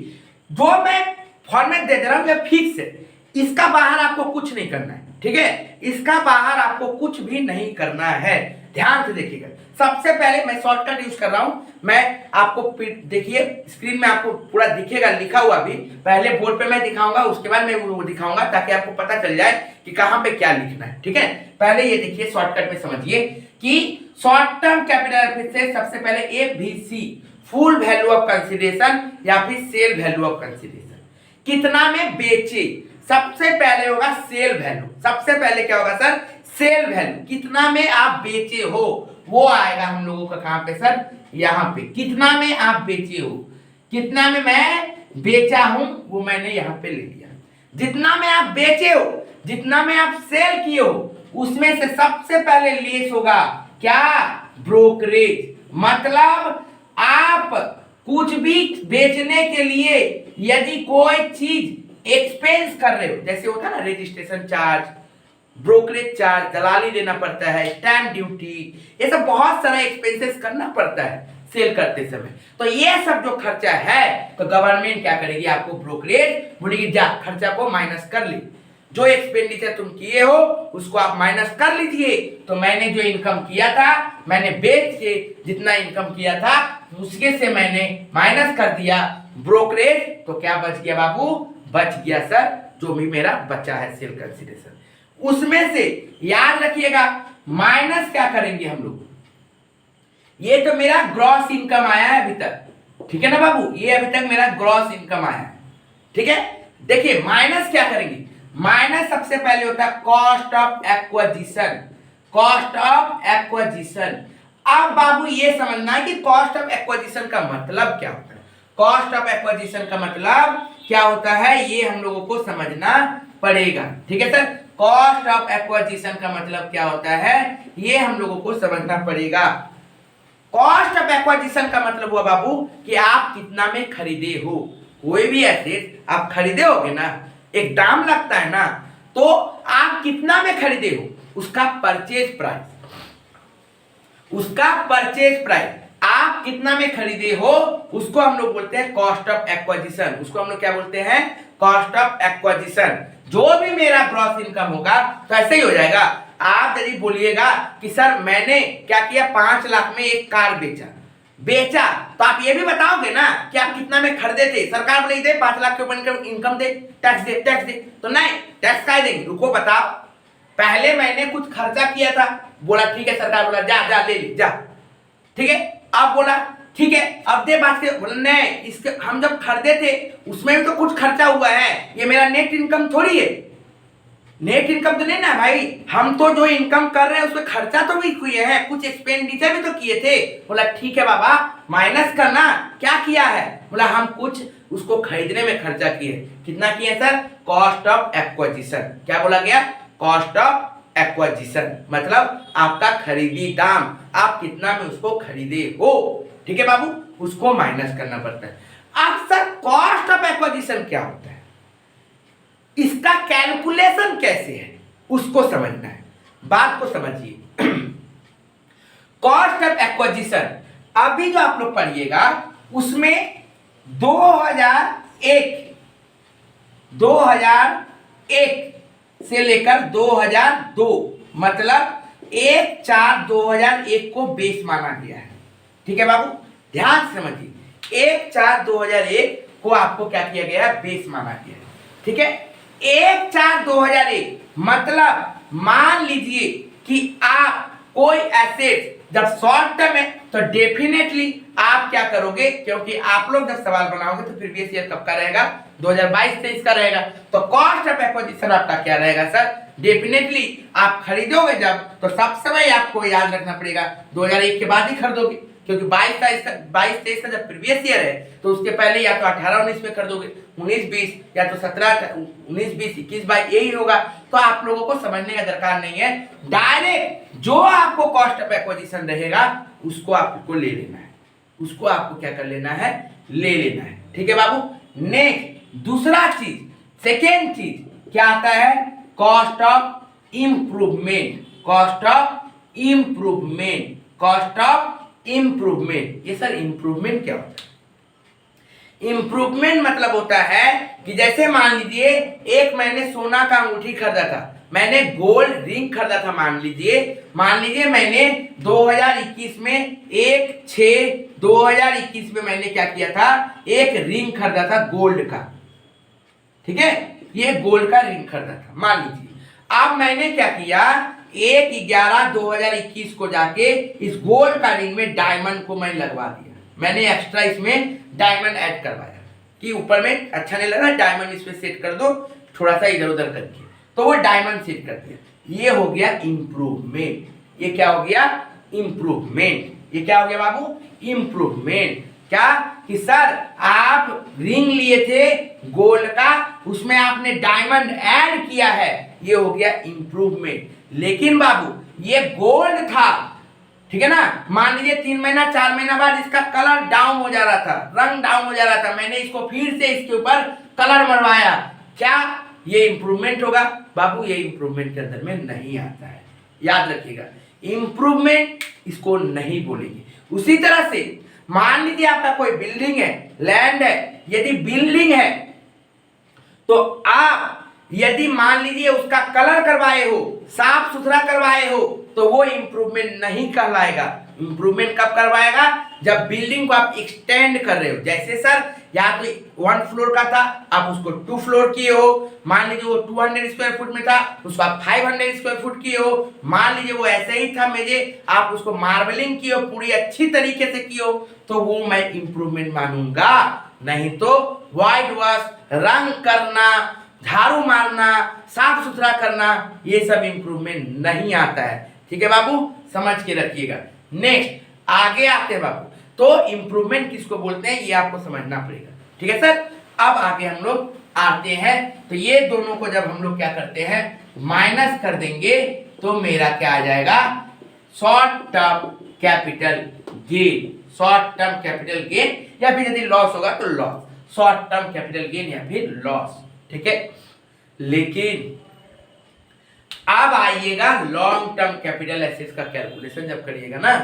जो मैं फॉर्मेट दे रहा हूं फिक्स है, इसका बाहर आपको कुछ नहीं करना है, ठीक है, इसका बाहर आपको कुछ भी नहीं करना है, ध्यान से देखिएगा। सबसे पहले मैं शॉर्टकट यूज कर रहा हूं, मैं आपको देखिए स्क्रीन में आपको पूरा दिखेगा लिखा हुआ भी, पहले बोर्ड पे मैं दिखाऊंगा, उसके बाद मैं वो दिखाऊंगा ताकि आपको पता चल जाए कि कहां पे क्या लिखना है, ठीक है। पहले ये देखिए शॉर्टकट में समझिए कि शॉर्ट टर्म कैपिटल से सबसे पहले एफवीसी, फुल वैल्यू ऑफ कंसीडरेशन या फिर सेल वैल्यू ऑफ कंसीडरेशन, कितना में बेचे, सबसे पहले होगा सेल वैल्यू, सबसे पहले क्या होगा सर, सेल वैल्यू, कितना में आप बेचे हो वो आएगा हम लोगों का कहां पे सर, यहां पे, कितना में आप बेचे हो, कितना में मैं बेचा हूं वो मैंने यहां पे ले लिया, जितना में आप बेचे हो, जितना में आप सेल किए हो, उसमें से सबसे पहले लेस होगा क्या, ब्रोकरेज, मतलब आप कुछ भी बेचने के लिए यदि कोई चीज एक्सपेंस कर रहे हो, जैसे होता है ना रजिस्ट्रेशन चार्ज, ब्रोकरेज चार्ज, दलाली देना पड़ता है, स्टैंप ड्यूटी, ये सब बहुत सारा एक्सपेंसेस करना पड़ता है सेल करते समय, तो ये सब जो खर्चा है तो गवर्नमेंट क्या करेगी, आपको ब्रोकरेज बोलेगी जा खर्चा को माइनस कर ली, जो एक्सपेंडिचर तुम किए हो उसको आप माइनस कर लीजिए, तो मैंने जो इनकम किया था, मैंने बेच के जितना इनकम किया था उसके से मैंने माइनस कर दिया ब्रोकरेज, तो क्या बच गया बाबू, बच गया सर जो भी मेरा बचा है सेल कंसीडरेशन, उसमें से याद रखिएगा माइनस क्या करेंगे हम लोग, ये तो मेरा ग्रॉस इनकम आया है अभी तक, ठीक है ना बाबू, ये अभी तक मेरा ग्रॉस इनकम आया है, ठीक है। देखिए माइनस क्या करेंगे, माइनस सबसे पहले होता है cost of acquisition, cost of acquisition. अब बाबू ये समझना है कि कॉस्ट ऑफ एक्विजिशन का मतलब क्या होता है, कॉस्ट ऑफ एक्विजिशन का मतलब क्या होता है ये हम लोगों को समझना पड़ेगा, ठीक है सर। कॉस्ट ऑफ एक्विजिशन का मतलब क्या होता है ये हम लोगों को समझना पड़ेगा। कॉस्ट ऑफ एक्विजिशन का मतलब हुआ बाबू कि आप कितना में खरीदे हो, कोई भी एसेट आप खरीदे होगे ना, एक दाम लगता है ना, तो आप कितना में खरीदे हो, उसका परचेज प्राइस, उसका परचेज प्राइस आप कितना में खरीदे हो उसको हम लोग बोलते हैं कॉस्ट ऑफ एक्विजिशन, उसको हम लोग क्या बोलते हैं, कॉस्ट ऑफ एक्विजिशन। जो भी मेरा ग्रॉस इनकम होगा तो ऐसे ही हो जाएगा, आप यदि बोलिएगा कि सर मैंने क्या किया 5 लाख में एक कार बेचा तो आप ये भी बताओगे ना कि आप कितना में खरीदे थे, सरकार बोले दे 5 लाख के ऊपर इनकम दे, टैक्स दे, तो नहीं टैक्स क्या देंगे, रुको बताओ, पहले मैंने कुछ खर्चा किया था, बोला ठीक है, सरकार बोला जा ले जा, ठीक है, अब बोला ठीक है अब दे बात के, बोला नहीं इसके हम जब खरीदे थे उसमें भी तो कुछ खर्चा हुआ है, ये मेरा नेट इनकम थोड़ी है, नेट इनकम तो नहीं ना भाई, हम तो जो इनकम कर रहे हैं उसमें खर्चा तो भी किए हैं, कुछ एक्सपेंडिचर भी तो किए थे, बोला ठीक है बाबा माइनस करना, क्या किया है, बोला हम कुछ उसको खरीदने में खर्चा किए, कितना किए सर, कॉस्ट ऑफ एक्विजिशन, क्या बोला गया, कॉस्ट ऑफ एक्विजिशन, मतलब आपका खरीदी दाम, आप कितना में उसको खरीदे हो, ठीक है बाबू, उसको माइनस करना पड़ता है। अब सर कॉस्ट ऑफ एक्विजिशन क्या होता है, इसका कैलकुलेशन कैसे है उसको समझना है, बात को समझिए। कॉस्ट ऑफ एक्विजिशन अभी जो आप लोग पढ़िएगा उसमें 2001 से लेकर 2002 मतलब 1/4/2001 को बेस माना गया है, ठीक है बाबू, ध्यान से समझिए, 1/4/2001 को आपको क्या किया गया है, बेस माना गया है, ठीक है। 1/4/2001 मतलब मान लीजिए कि आप कोई एसेट जब शॉर्ट टर्म है तो डेफिनेटली आप क्या करोगे, क्योंकि आप लोग जब सवाल बनाओगे तो प्रीवियस ईयर कब का रहेगा, 2022-23 का रहेगा, तो कॉस्ट ऑफ एक्विजिशन आपका क्या रहेगा सर, डेफिनेटली आप खरीदोगे जब तो सब समय आपको याद रखना पड़ेगा 2001 के बाद ही खरीदोगे, क्योंकि 22-23 का जब प्रीवियस ईयर है तो उसके पहले या तो 18-19 में खरीदोगे, 19-20 या तो 17-19-20 21-22 यही होगा, तो आप लोगों को समझने का दरकार नहीं है, डायरेक्ट जो आपको कॉस्ट ऑफ एक्विजिशन रहेगा उसको आपको ले लेना है, उसको आपको क्या कर लेना है, ले लेना है, ठीक है बाबू। नेक्स्ट दूसरा चीज, सेकेंड चीज क्या आता है, cost of improvement, cost of improvement, cost of improvement. ये सर इंप्रूवमेंट क्या होता है? इंप्रूवमेंट मतलब होता है कि जैसे मान लीजिए एक मैंने सोना का अंगूठी खरीदा था, मैंने गोल्ड रिंग खरीदा था, मान लीजिए मैंने 2021 में 1/6/2021 में मैंने क्या किया था, एक रिंग खरीदा था गोल्ड का, ठीक है, ये गोल्ड का रिंग खरीदा था मान लीजिए। अब मैंने क्या किया, 1/11/2021 को जाके इस गोल्ड का रिंग में डायमंड को मैं लगवा दिया, मैंने एक्स्ट्रा इसमें डायमंड ऐड करवाया कि ऊपर में अच्छा नहीं लग रहा, डायमंड इसमें सेट कर दो थोड़ा सा इधर उधर करके, तो वो डायमंड सेट कर दिया। ये हो गया इंप्रूवमेंट। ये क्या हो गया, इंप्रूवमेंट। ये क्या हो गया बाबू, इंप्रूवमेंट। क्या कि सर आप रिंग लिए थे गोल्ड का, उसमें आपने डायमंड ऐड किया है, ये हो गया इंप्रूवमेंट। लेकिन बाबू ये गोल्ड था, ठीक है ना, मान लीजिए 3 महीना 4 महीना बाद इसका कलर डाउन हो जा रहा था, रंग डाउन हो जा रहा था, मैंने इसको फिर से इसके ऊपर कलर मरवाया, क्या ये इंप्रूवमेंट होगा? बाबू ये इंप्रूवमेंट के अंदर में नहीं आता है, याद रखिएगा, इंप्रूवमेंट इसको नहीं बोलेंगे। उसी तरह से मान लीजिए आपका कोई बिल्डिंग है, लैंड है, यदि बिल्डिंग है तो आप यदि मान लीजिए उसका कलर करवाए हो, साफ सुथरा करवाए हो, तो वो इंप्रूवमेंट नहीं कहलाएगा। इंप्रूवमेंट कब करवाएगा, जब बिल्डिंग को आप एक्सटेंड कर रहे हो। जैसे सर या तो 1 फ्लोर का था, आप उसको 2 फ्लोर किए हो, मान लीजिए वो 200 स्क्वायर फुट में था, उसको आप 500 स्क्वायर फुट किए हो, मान लीजिए वो ऐसे ही था मेजे, आप उसको मार्बलिंग किए हो, पूरी अच्छी तरीके से किए हो, तो वो मैं इंप्रूवमेंट मानूंगा। नहीं तो व्हाइट वॉश, रंग करना, झाड़ू मारना, साफ सुथरा करना, ये सब इंप्रूवमेंट नहीं आता है। ठीक है बाबू, समझ के रखिएगा। नेक्स्ट आगे आते हैं बाबू, तो इंप्रूवमेंट किसको बोलते हैं ये आपको समझना पड़ेगा। ठीक है सर, अब आगे हम लोग आते हैं, तो ये दोनों को जब हम लोग क्या करते हैं, माइनस कर देंगे, तो मेरा क्या आ जाएगा, short term capital gain, short term capital gain, या फिर यदि लॉस होगा तो loss, short term capital gain या फिर लॉस। ठीक है, लेकिन अब आइएगा लॉन्ग टर्म कैपिटल एसेट्स का कैलकुलेशन जब करिएगा ना,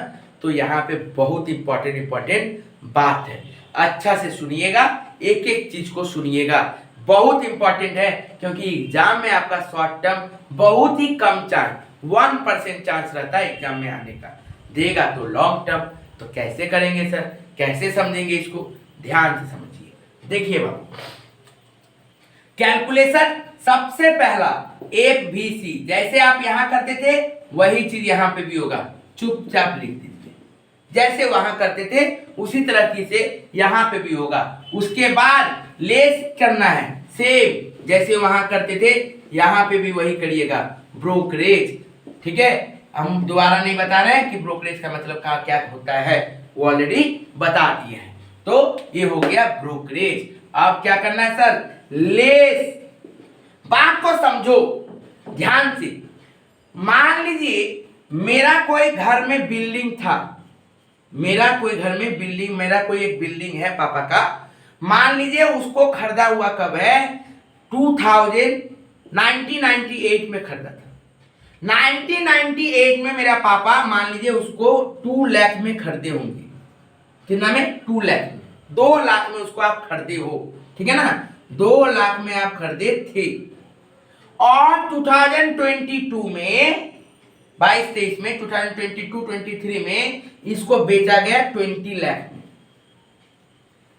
तो यहाँ पे बहुत इंपॉर्टेंट बात है, अच्छा से सुनिएगा, एक एक चीज को सुनिएगा, बहुत इंपॉर्टेंट है, क्योंकि एग्जाम में आपका शॉर्ट टर्म बहुत ही कम चांस, 1% चांस रहता है एग्जाम में आने का, देगा तो लॉन्ग टर्म। तो कैसे करेंगे सर, कैसे समझेंगे इसको, ध्यान से समझिए। देखिए बाबू, कैलकुलेशन सबसे पहला FVC, जैसे आप यहां करते थे वही चीज यहां पे भी होगा, चुपचाप लिख दीजिए, जैसे वहां करते थे उसी तरह की से यहां पे भी होगा। उसके बाद लेस करना है, सेम जैसे वहां करते थे यहां पे भी वही करिएगा, ब्रोकरेज। ठीक है, हम दोबारा नहीं बता रहे हैं कि ब्रोकरेज का मतलब क्या होता है, वो ऑलरेडी बता दिए हैं। तो ये हो गया ब्रोकरेज। अब क्या करना है सर, लेस, बात को समझो ध्यान से। मान लीजिए मेरा कोई घर में बिल्डिंग था, मेरा कोई एक बिल्डिंग है पापा का, मान लीजिए उसको खरीदा हुआ कब है, 1998 में खरीदा था। 1998 में मेरा पापा मान लीजिए उसको 2 लाख में खरीदे होंगे, कितना में, 2 लाख में, 2 लाख में उसको आप खरीदे हो, ठीक है ना, 2 लाख में आप खरीदे थे, और 2022 में 22-23 में 2022-23 में इसको बेचा गया 20 लाख में।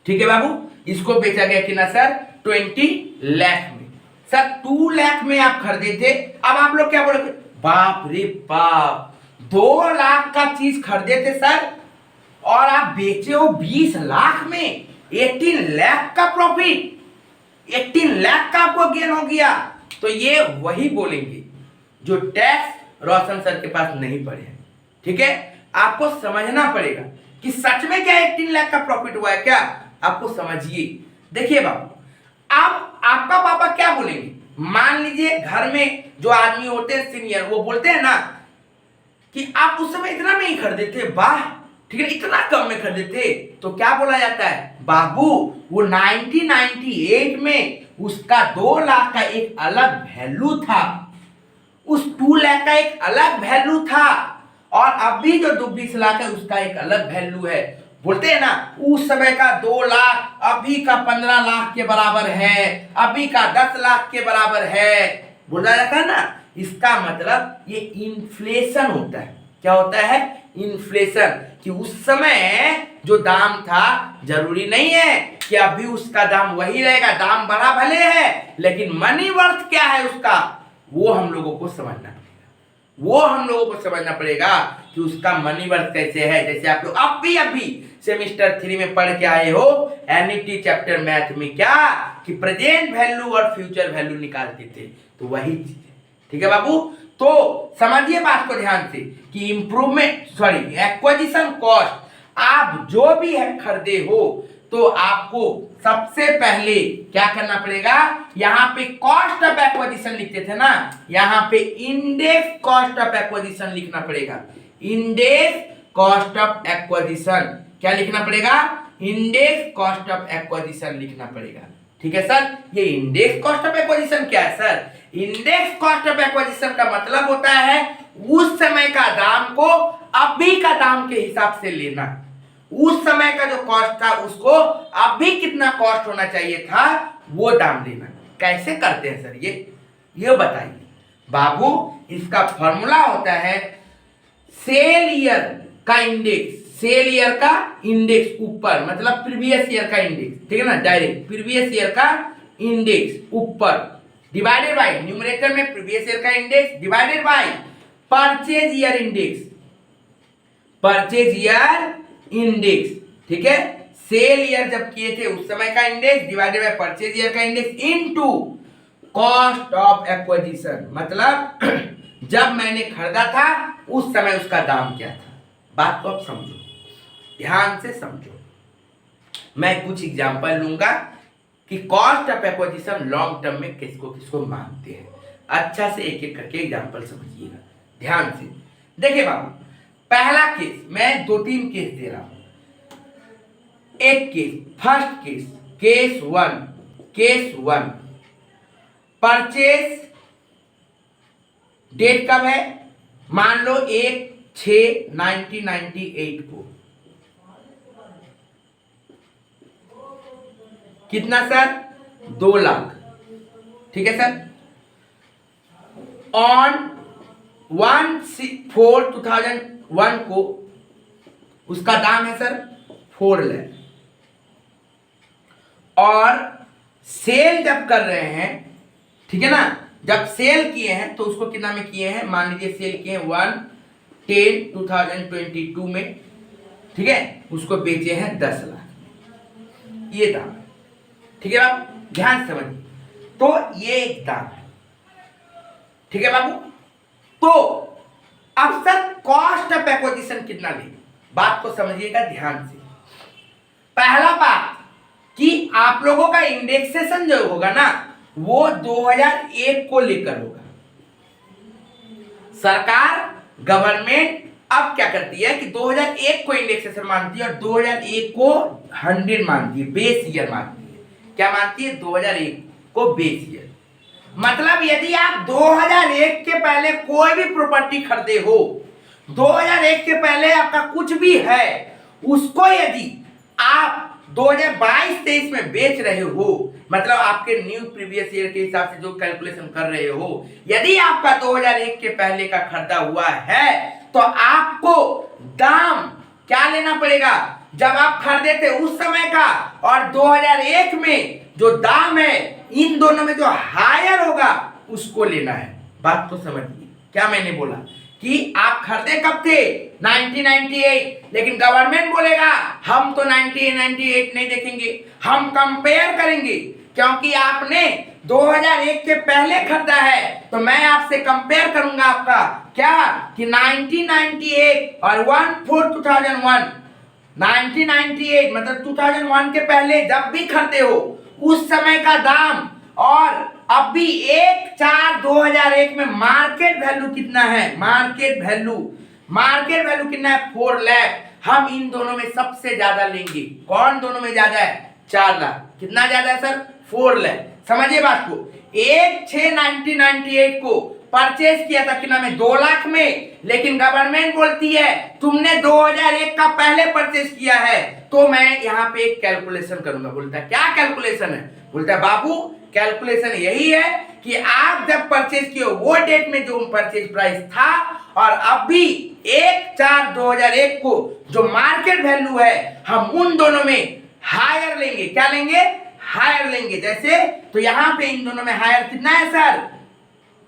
ठीक है बाबू, इसको बेचा गया कितना सर, 20 लाख में। सर 2 लाख में आप खरीदे थे, अब आप लोग क्या बोलोगे, बाप रे बाप, 2 लाख का चीज खरीदे थे सर और आप बेचे हो 20 लाख में, 18 लाख का प्रॉफिट, 18 लाख का आपको गेन हो गया। तो ये वही बोलेंगे जो टैक्स रोशन सर के पास नहीं पढ़े हैं। ठीक है, आपको समझना पड़ेगा कि सच में क्या 18 लाख का प्रॉफिट हुआ है क्या, आपको समझिए। देखिए बाबू, अब आपका पापा क्या बोलेंगे, मान लीजिए घर में जो आदमी होते हैं सीनियर, वो बोलते हैं ना कि आप उस समय इतना में ही खरीदे थे, वाह, ठीक है, इतना कम में खरीदे थे तो क्या बोला जाता है बाबू, वो 1998 में उसका 2 लाख का एक अलग वैल्यू था, उस 2 लाख का एक अलग वैल्यू था, और अभी जो 20 लाख है उसका एक अलग वैल्यू है। बोलते हैं ना, उस समय का 2 लाख अभी का 15 लाख के बराबर है, अभी का 10 लाख के बराबर है, बोला जाता है ना। इसका मतलब ये इन्फ्लेशन होता है। क्या होता है? इन्फ्लेशन, कि उस समय जो दाम था जरूरी नहीं है कि अभी उसका दाम वही रहेगा, दाम बढ़ा भले है लेकिन मनी वर्थ क्या है उसका, वो हम लोगों को समझना पड़ेगा। वो हम लोगों को समझना पड़ेगा कि उसका मनी वर्थ कैसे है। जैसे आप लोग अभी सेमेस्टर 3 में पढ़ के आए हो एनईटी चैप्टर मैथ में, क्या कि प्रेजेंट वैल्यू और फ्यूचर वैल्यू निकालते थे, तो वही चीज है। ठीक है बाबू, तो समझिए बात को ध्यान से कि एक्विजिशन कॉस्ट आप जो भी है खरीदे हो तो आपको सबसे पहले क्या करना पड़ेगा, यहां पे कॉस्ट ऑफ एक्विजिशन लिखते थे ना, यहां पे इंडेक्स कॉस्ट ऑफ एक्विजिशन लिखना पड़ेगा। इंडेक्स कॉस्ट ऑफ एक्विजिशन क्या लिखना पड़ेगा? इंडेक्स कॉस्ट ऑफ एक्विजिशन लिखना पड़ेगा। ठीक है सर, ये इंडेक्स कॉस्ट ऑफ एक्विजिशन क्या है sir? Index cost of acquisition का मतलब होता है उस समय का दाम को अभी का दाम के हिसाब से लेना। उस समय का जो कॉस्ट था उसको अभी कितना कॉस्ट होना चाहिए था वो दाम लेना। कैसे करते हैं सर ये बताइए बाबू। इसका फॉर्मूला होता है सेल ईयर का इंडेक्स, सेल ईयर का इंडेक्स ऊपर, मतलब प्रीवियस ईयर का इंडेक्स, ठीक है ना, डायरेक्ट प्रीवियस ईयर का इंडेक्स ऊपर डिवाइडेड बाय न्यूमरेटर में प्रीवियस ईयर का index divided by purchase year index, purchase year index. ठीक है, सेल ईयर जब किए थे उस समय का index divided by purchase year का index into cost of acquisition, मतलब जब मैंने खरीदा था उस समय उसका दाम क्या था। बात को आप समझो, ध्यान से समझो। मैं कुछ एग्जांपल लूंगा कि cost of acquisition long term में किसको किसको मानते हैं। अच्छा से एक एक करके एग्जांपल समझिएगा ध्यान से। देखिए बाबू, पहला केस, मैं 2-3 केस दे रहा हूं। एक case, first case, case one, purchase date कब है? मान लो 1/6/1998 को। कितना सर? 2 लाख। ठीक है सर। ऑन 1/4/2001 को उसका दाम है सर 4 लाख। और सेल जब कर रहे हैं, ठीक है ना, जब सेल किए हैं तो उसको कितना में किए हैं? मान लीजिए सेल किए हैं 1/10/2022 में, ठीक है, उसको बेचे हैं 10 लाख। ये दाम है। ठीक है बाबू, ध्यान समझिए। तो ये एक दाम है। ठीक है बाबू, तो अब सर कॉस्ट ऑफ एक्विजिशन कितना ले, बात को समझिएगा ध्यान से। पहला बात कि आप लोगों का इंडेक्सेशन जो होगा ना वो 2001 को लेकर होगा। सरकार, गवर्नमेंट अब क्या करती है कि 2001 को इंडेक्सेशन मानती है और 2001 को 100 मानती है, बेस ईयर मानती है। क्या मानती है? 2001 को बेस ईयर। मतलब यदि आप 2001 के पहले कोई भी प्रॉपर्टी खरीदे हो, 2001 के पहले आपका कुछ भी है, उसको यदि आप 2022-23 में बेच रहे हो, मतलब आपके न्यू प्रीवियस ईयर के हिसाब से जो कैलकुलेशन कर रहे हो, यदि आपका 2001 के पहले का खरीदा हुआ है तो आपको दाम क्या लेना पड़ेगा? जब आप खरीदे थे उस समय का और 2001 में जो दाम है, इन दोनों में जो हायर होगा उसको लेना है। बात तो समझिए क्या मैंने बोला कि आप खरीदे कब थे? 1998, लेकिन गवर्नमेंट बोलेगा हम तो 1998 नहीं देखेंगे, हम कंपेयर करेंगे, क्योंकि आपने 2001 के पहले खरीदा है तो मैं आपसे कंपेयर करूंगा आपका क्या कि 1998 और 1/4/2001, 1998 मतलब 2001 के पहले जब भी खरीदे हो उस समय का दाम और अभी 1/4/2001 में मार्केट वैल्यू कितना है? मार्केट वैल्यू कितना है? 4 लाख। हम इन दोनों में सबसे ज्यादा लेंगे। कौन दोनों में ज्यादा है? 4 लाख। कितना ज्यादा है सर? 4 लाख। समझिए बात को। 1/6/1998 को परचेज किया था कितना में? 2 लाख में। लेकिन गवर्नमेंट बोलती है तुमने 2001 का पहले परचेज किया है, तो मैं यहाँ पे एक कैलकुलेशन करूंगा। बोलता है क्या कैलकुलेशन है? बोलता है बाबू कैलकुलेशन यही है कि आप जब परचेज किए वो डेट में जो परचेज प्राइस था और अभी 1/4/2001 को जो मार्केट वैल्यू है, हम उन दोनों में हायर लेंगे। क्या लेंगे? हायर लेंगे। जैसे तो यहाँ पे इन दोनों में हायर कितना है सर?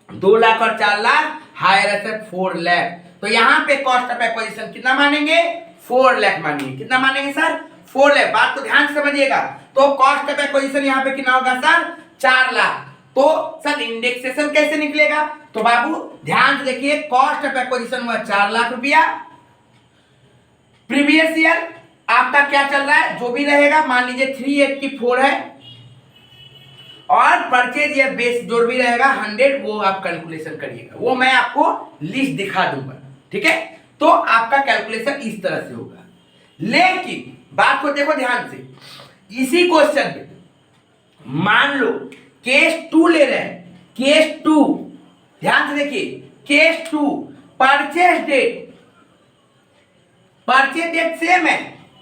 2 लाख और 4 लाख। हायर है सर 4 लाख। तो यहाँ पे कॉस्ट ऑफ एक्विजिशन कितना मानेंगे? 4 लाख मानेंगे। कितना मानेंगे सर? 4 लाख। बात को ध्यान से समझिएगा। तो कॉस्ट ऑफ एक्विजिशन यहाँ पे कितना होगा सर? 4 लाख। तो सर इंडेक्सेशन कैसे निकलेगा? तो बाबू ध्यान से देखिए, कॉस्ट ऑफ एक्विजिशन हुआ 4 लाख रुपया। प्रीवियस ईयर आपका क्या चल रहा है? जो भी रहेगा, मान लीजिए 384 है, और परचेज ईयर बेस जो भी रहेगा 100, वो आप कैलकुलेशन करिएगा। वो मैं आपको लिस्ट दिखा दूंगा, ठीक है? तो आपका कैलकुलेशन इस तरह से होगा। लेकिन बात को देखो ध्यान से, इसी क्वेश्चन पे मान लो केस 2 ले रहे हैं। केस 2 ध्यान से देखिए, केस 2 परचेज डेट सेम है,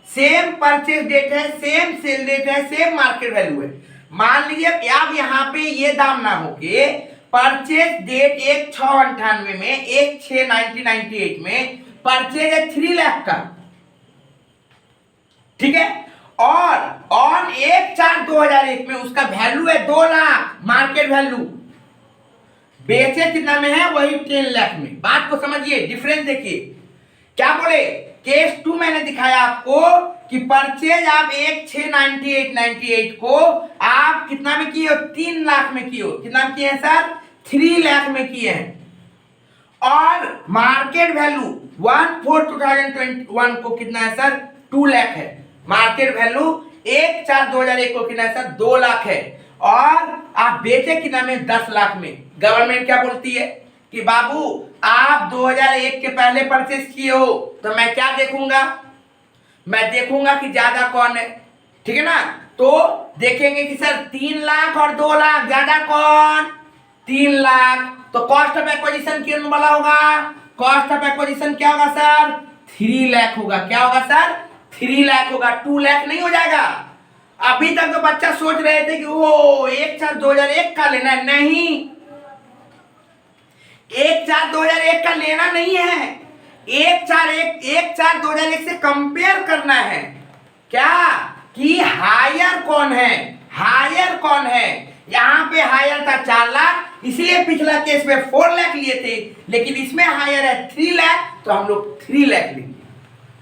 सेम परचेज डेट है, सेम सेल डेट है, सेम मार्केट वैल्यू है। मान लीजिए अब यहाँ पे ये दाम ना हो के परचेज डेट 1/6/98 में 1/6/1998 में परचेज है 3 लाख का, ठीक है? और ऑन 1/4/2001 में उसका वैल्यू है 2 लाख मार्केट वैल्यू। बेचे कितना में है? वही 10 लाख में। बात को समझिए, डिफरेंस देखिए। क्या बोले? केस 2 मैंने दिखाया आपको कि परचेज आप 1/6/98 को आप कितना में किए हो? 3 लाख में किए हो। कितना में किए हैं सर? 3 लाख में किए हैं। और मार्केट वैल्यू 1/4/2021 को कितना है सर? 2 लाख है। मार्केट वैल्यू 1/4/2001 को कितना है सर? 2 लाख है। और आप बेचे कितना में? 10 लाख में। गवर्नमेंट क्या बोलती है कि बाबू आप 2001 के पहले परचेज किए हो, तो मैं क्या देखूंगा? मैं देखूंगा कि ज्यादा कौन है, ठीक है ना? तो देखेंगे कि सर 3 लाख और 2 लाख, ज्यादा कौन? 3 लाख। तो कॉस्ट ऑफ एक्विजिशन कितना वाला होगा? कॉस्ट ऑफ एक्विजिशन क्या होगा सर? 3 लाख होगा। क्या होगा सर? 3 लाख होगा। 2 लाख नहीं हो जाएगा। अभी तक तो बच्चा सोच रहे थे कि वो 1/4/2001 का लेना है। नहीं, 1/4/2001 का लेना नहीं है। 1/4/2001 से कंपेयर करना है। क्या कि हायर कौन है? हायर कौन है? यहां पे हायर था 4 लाख, इसलिए पिछला केस में 4 लाख लिए थे, लेकिन इसमें हायर है 3 लाख, तो हम लोग 3 लाख लेंगे।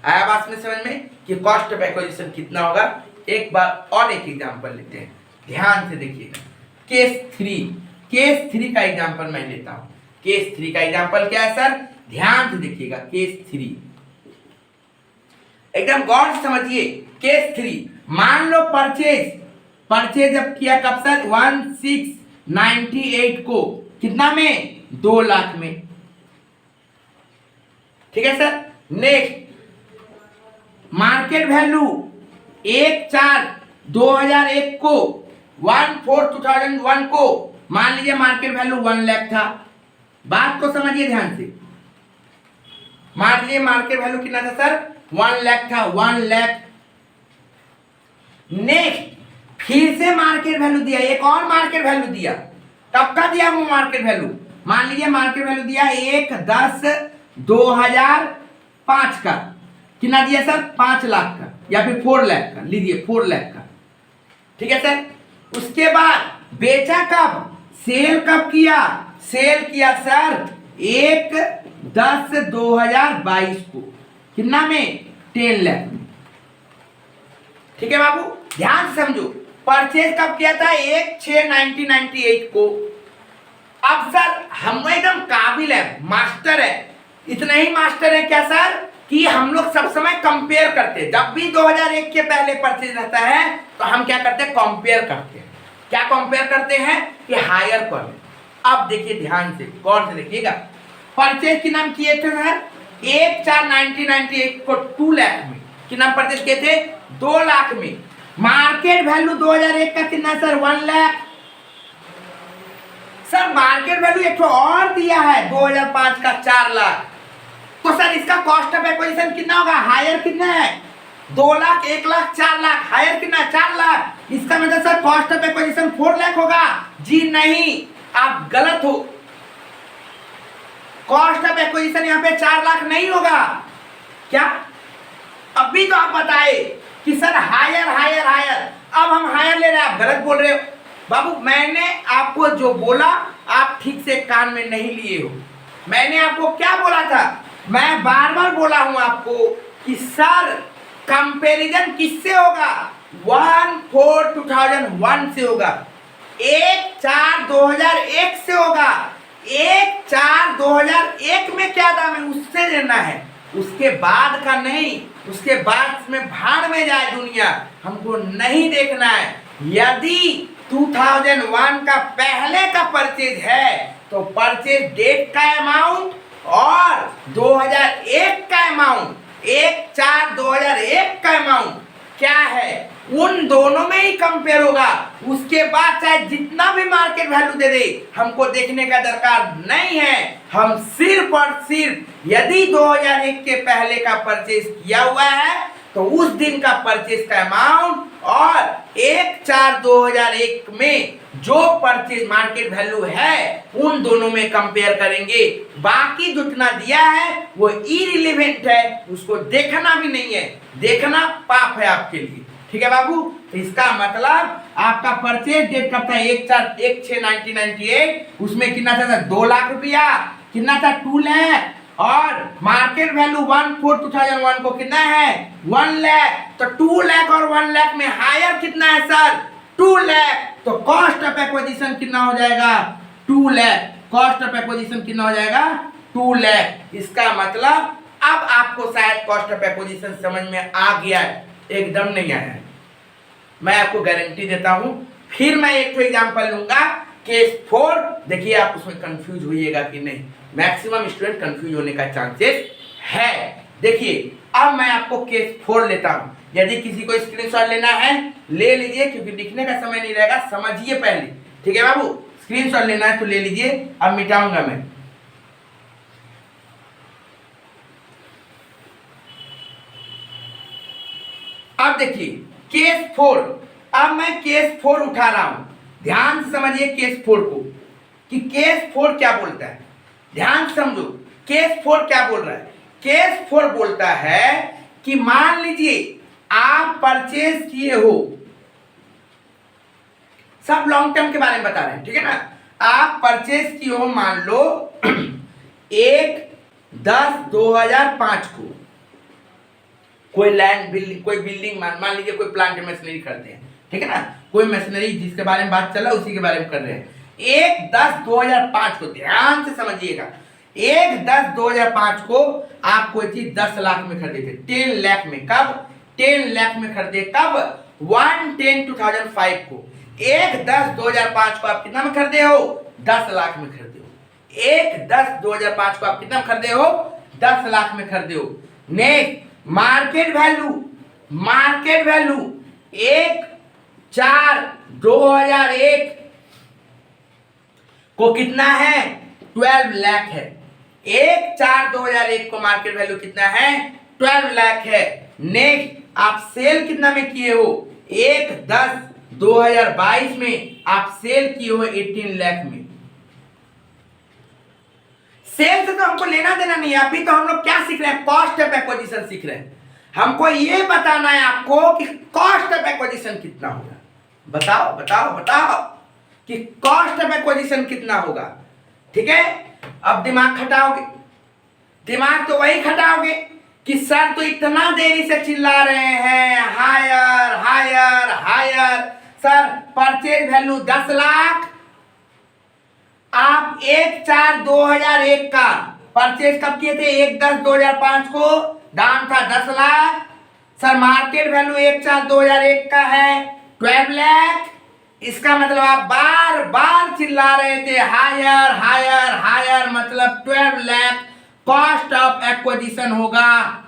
आया बात में समझ में कि कॉस्ट ऑफ एक्विजिशन कितना होगा? एक बार और एक एग्जांपल लेते हैं, ध्यान से देखिएगा। केस 3 का एग्जांपल मैं लेता हूं। केस 3 का एग्जांपल क्या है सर? ध्यान से देखिएगा। केस 3 एकदम गौर से समझिए। केस 3 मान लो परचेज जब किया कब सर? 1/6/98 को कितना में? 2 लाख में, ठीक है सर? नेक्स्ट मार्केट वैल्यू 1/4/2001 को 1/4/2001 को मान लीजिए मार्केट वैल्यू 1 लाख था। बात को समझिए ध्यान से। मान लीजिए मार्केट वैल्यू कितना था सर? 1 लाख था। 1 लाख। नेक्स्ट फिर से मार्केट वैल्यू दिया, एक और मार्केट वैल्यू दिया। कब का दिया वो मार्केट वैल्यू? मान लीजिए मार्केट वैल्यू दिया 1/10/2005 का। कितना दिया सर? 5 लाख का या फिर 4 लाख का। लीजिए 4 लाख का, ठीक है सर? उसके बाद बेचा कब? सेल कब किया? सेल किया सर 1/10/2022 को। कितना में? 10 लाख में, ठीक है बाबू? ध्यान से समझो। परचेज कब किया था? 1/6/1998 को। अब सर हम एकदम काबिल है, मास्टर है। इतना ही मास्टर है क्या सर कि हम लोग सब समय कंपेयर करते हैं। जब भी 2001 के पहले परचेज रहता है तो हम क्या करते हैं? कंपेयर करते हैं। क्या कंपेयर करते हैं? कि हायर कौन है। अब देखिए ध्यान से, गौर से देखिएगा। परचेज के नाम किए थे सर 1/4/1998 को 2 लाख में कितना परचेज किए थे? 2 लाख में। मार्केट वैल्यू 2001 का कितना sir? 1 lakh. Sir market value एक और दिया है 2005 का 4 लाख, तो सर इसका कॉस्ट ऑफ एक्विजिशन कितना होगा? हायर कितना है? 2 लाख, 1 लाख, 4 लाख, हायर कितना? 4 लाख। इसका मतलब sir cost of acquisition 4 lakh होगा? जी नहीं, आप गलत हो। कॉस्ट ऑफ एक्विजिशन यहाँ पे 4 लाख नहीं होगा। क्या अभी तो आप बताए कि सर हायर हायर हायर, अब हम हायर ले रहे हैं, आप गलत बोल रहे हो। बाबू मैंने आपको जो बोला आप ठीक से कान में नहीं लिए हो। मैंने आपको क्या बोला था? मैं बार बार बोला हूं आपको कि सर कंपैरिजन किससे होगा? 1/4/2001 से होगा, 1/4/2001 से होगा। 1/4/2001 में क्या दाम है उससे लेना है, उसके बाद का नहीं। उसके बाद में भाड़ में जाए दुनिया, हमको नहीं देखना है। यदि 2001 का पहले का परचेज है तो परचेज डेट का अमाउंट और 2001 का अमाउंट, 1/4/2001 का अमाउंट क्या है, उन दोनों में ही कंपेयर होगा। उसके बाद चाहे जितना भी मार्केट वैल्यू दे दे, हमको देखने का दरकार नहीं है। हम सिर्फ और सिर्फ यदि 2001 के पहले का परचेज किया हुआ है तो उस दिन का परचेज का अमाउंट और 1/4/2001 में जो परचेज मार्केट वैल्यू है उन दोनों में कंपेयर करेंगे। बाकी जितना दिया है वो इररिलेवेंट है, उसको देखना भी नहीं है, देखना पाप है आपके लिए। ठीक है बाबू, तो इसका मतलब आपका परचेज डेट कब था? 1/6/1998, उसमें कितना था? 2 लाख रुपया। कितना था? 2 लाख। और मार्केट वैल्यू 1/4/2001 को कितना है? 1 लाख। तो 2 लाख और 1 लाख में हायर कितना है सर? 2 लाख। तो कॉस्ट ऑफ एक्विजिशन कितना हो जाएगा? 2 लाख। कॉस्ट ऑफ एक्विजिशन कितना हो जाएगा? 2 लाख। इसका मतलब अब आपको शायद कॉस्ट ऑफ एक्विजिशन समझ में आ गया है। एकदम नहीं आया है, मैं आपको गारंटी देता हूं। फिर मैं एक एग्जांपल लूंगा, केस 4। देखिए आप उसमें कंफ्यूज होइएगा कि नहीं। मैक्सिमम स्टूडेंट कंफ्यूज होने का चांसेस है। देखिए अब मैं आपको केस 4 लेता हूं। यदि किसी को स्क्रीनशॉट लेना है ले लीजिए, क्योंकि लिखने का समय नहीं रहेगा, समझिए पहले। ठीक है बाबू, स्क्रीनशॉट लेना है तो ले लीजिए, अब मिटाऊंगा मैं। अब देखिए केस 4। अब मैं केस 4 उठा रहा हूं, ध्यान से समझिए केस 4 को कि केस 4 क्या बोलता है। ध्यान समझो केस 4 क्या बोल रहा है। केस 4 बोलता है कि मान लीजिए आप परचेज किए हो, सब लॉन्ग टर्म के बारे में बता रहे हैं, ठीक है ना। आप परचेज किए हो मान लो 1/10/2005 को, कोई लैंड बिल्डिंग, कोई बिल्डिंग, मान लीजिए कोई प्लांट मशीनरी करते हैं, ठीक है ना, कोई मशीनरी जिसके बारे में बात चला उसी के बारे में कर रहे हैं। 1/10/2005 को ध्यान से समझिएगा, 1/10/2005 को आप कोई चीज 10 लाख में खरीदे थे, 10 लाख में। कब? 10 लाख में खरीदे। कब? 1/10/2005 को। 1/10/2005 को आप कितना में खरीदे हो? 10 लाख में खरीदे हो। 1/10/2005 को आप कितना में खरीदे हो? 10 लाख में खरीदे हो। Next market value, market value 1/4/2001 को कितना है? 12 लाख है। 1/4/2001 को मार्केट वैल्यू कितना है? 12 लाख है। नेक्स्ट आप सेल कितना में किए हो? 1/10/2022 में आप सेल किए हो 18 लाख में। सेल से तो हमको लेना देना नहीं है, अभी तो हम लोग क्या सीख रहे हैं? कॉस्ट ऑफ एक्विजिशन सीख रहे हैं। हमको ये बताना है आपको कि कॉस्ट ऑफ एक्विजिशन कितना होगा। बताओ बताओ बताओ कि कॉस्ट ऑफ एक्विजिशन कितना होगा। ठीक है, अब दिमाग खटाओगे, दिमाग तो वही खटाओगे कि सर तो इतना देरी से चिल्ला रहे हैं higher higher higher. Sir purchase value 10 lakh, आप 1/4/2001 का परचेज कब किए थे? 1/10/2005 को, दाम था 10 लाख। सर मार्केट वैल्यू 1/4/2001 का है 12 लाख। इसका मतलब आप बार बार चिल्ला रहे थे हायर हायर हायर, मतलब 12 लाख कॉस्ट ऑफ एक्विजिशन होगा।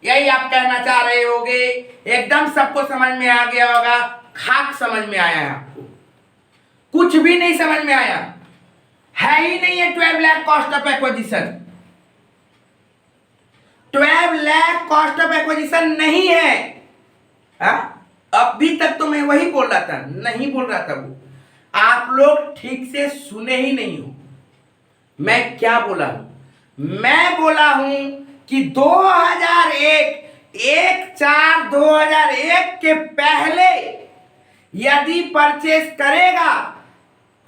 यही आप कहना चाह रहे होगे। एकदम सबको समझ में आ गया होगा। खाक समझ में आया है आपको, कुछ भी नहीं समझ में आया है ही नहीं है। 12 lakh cost of acquisition, 12 lakh cost of acquisition नहीं है। अभी तक तो मैं वही बोल रहा था, नहीं बोल रहा था वो, आप लोग ठीक से सुने ही नहीं हो। मैं क्या बोला हूं? मैं बोला हूं कि 1/4/2001 के पहले यदि परचेस करेगा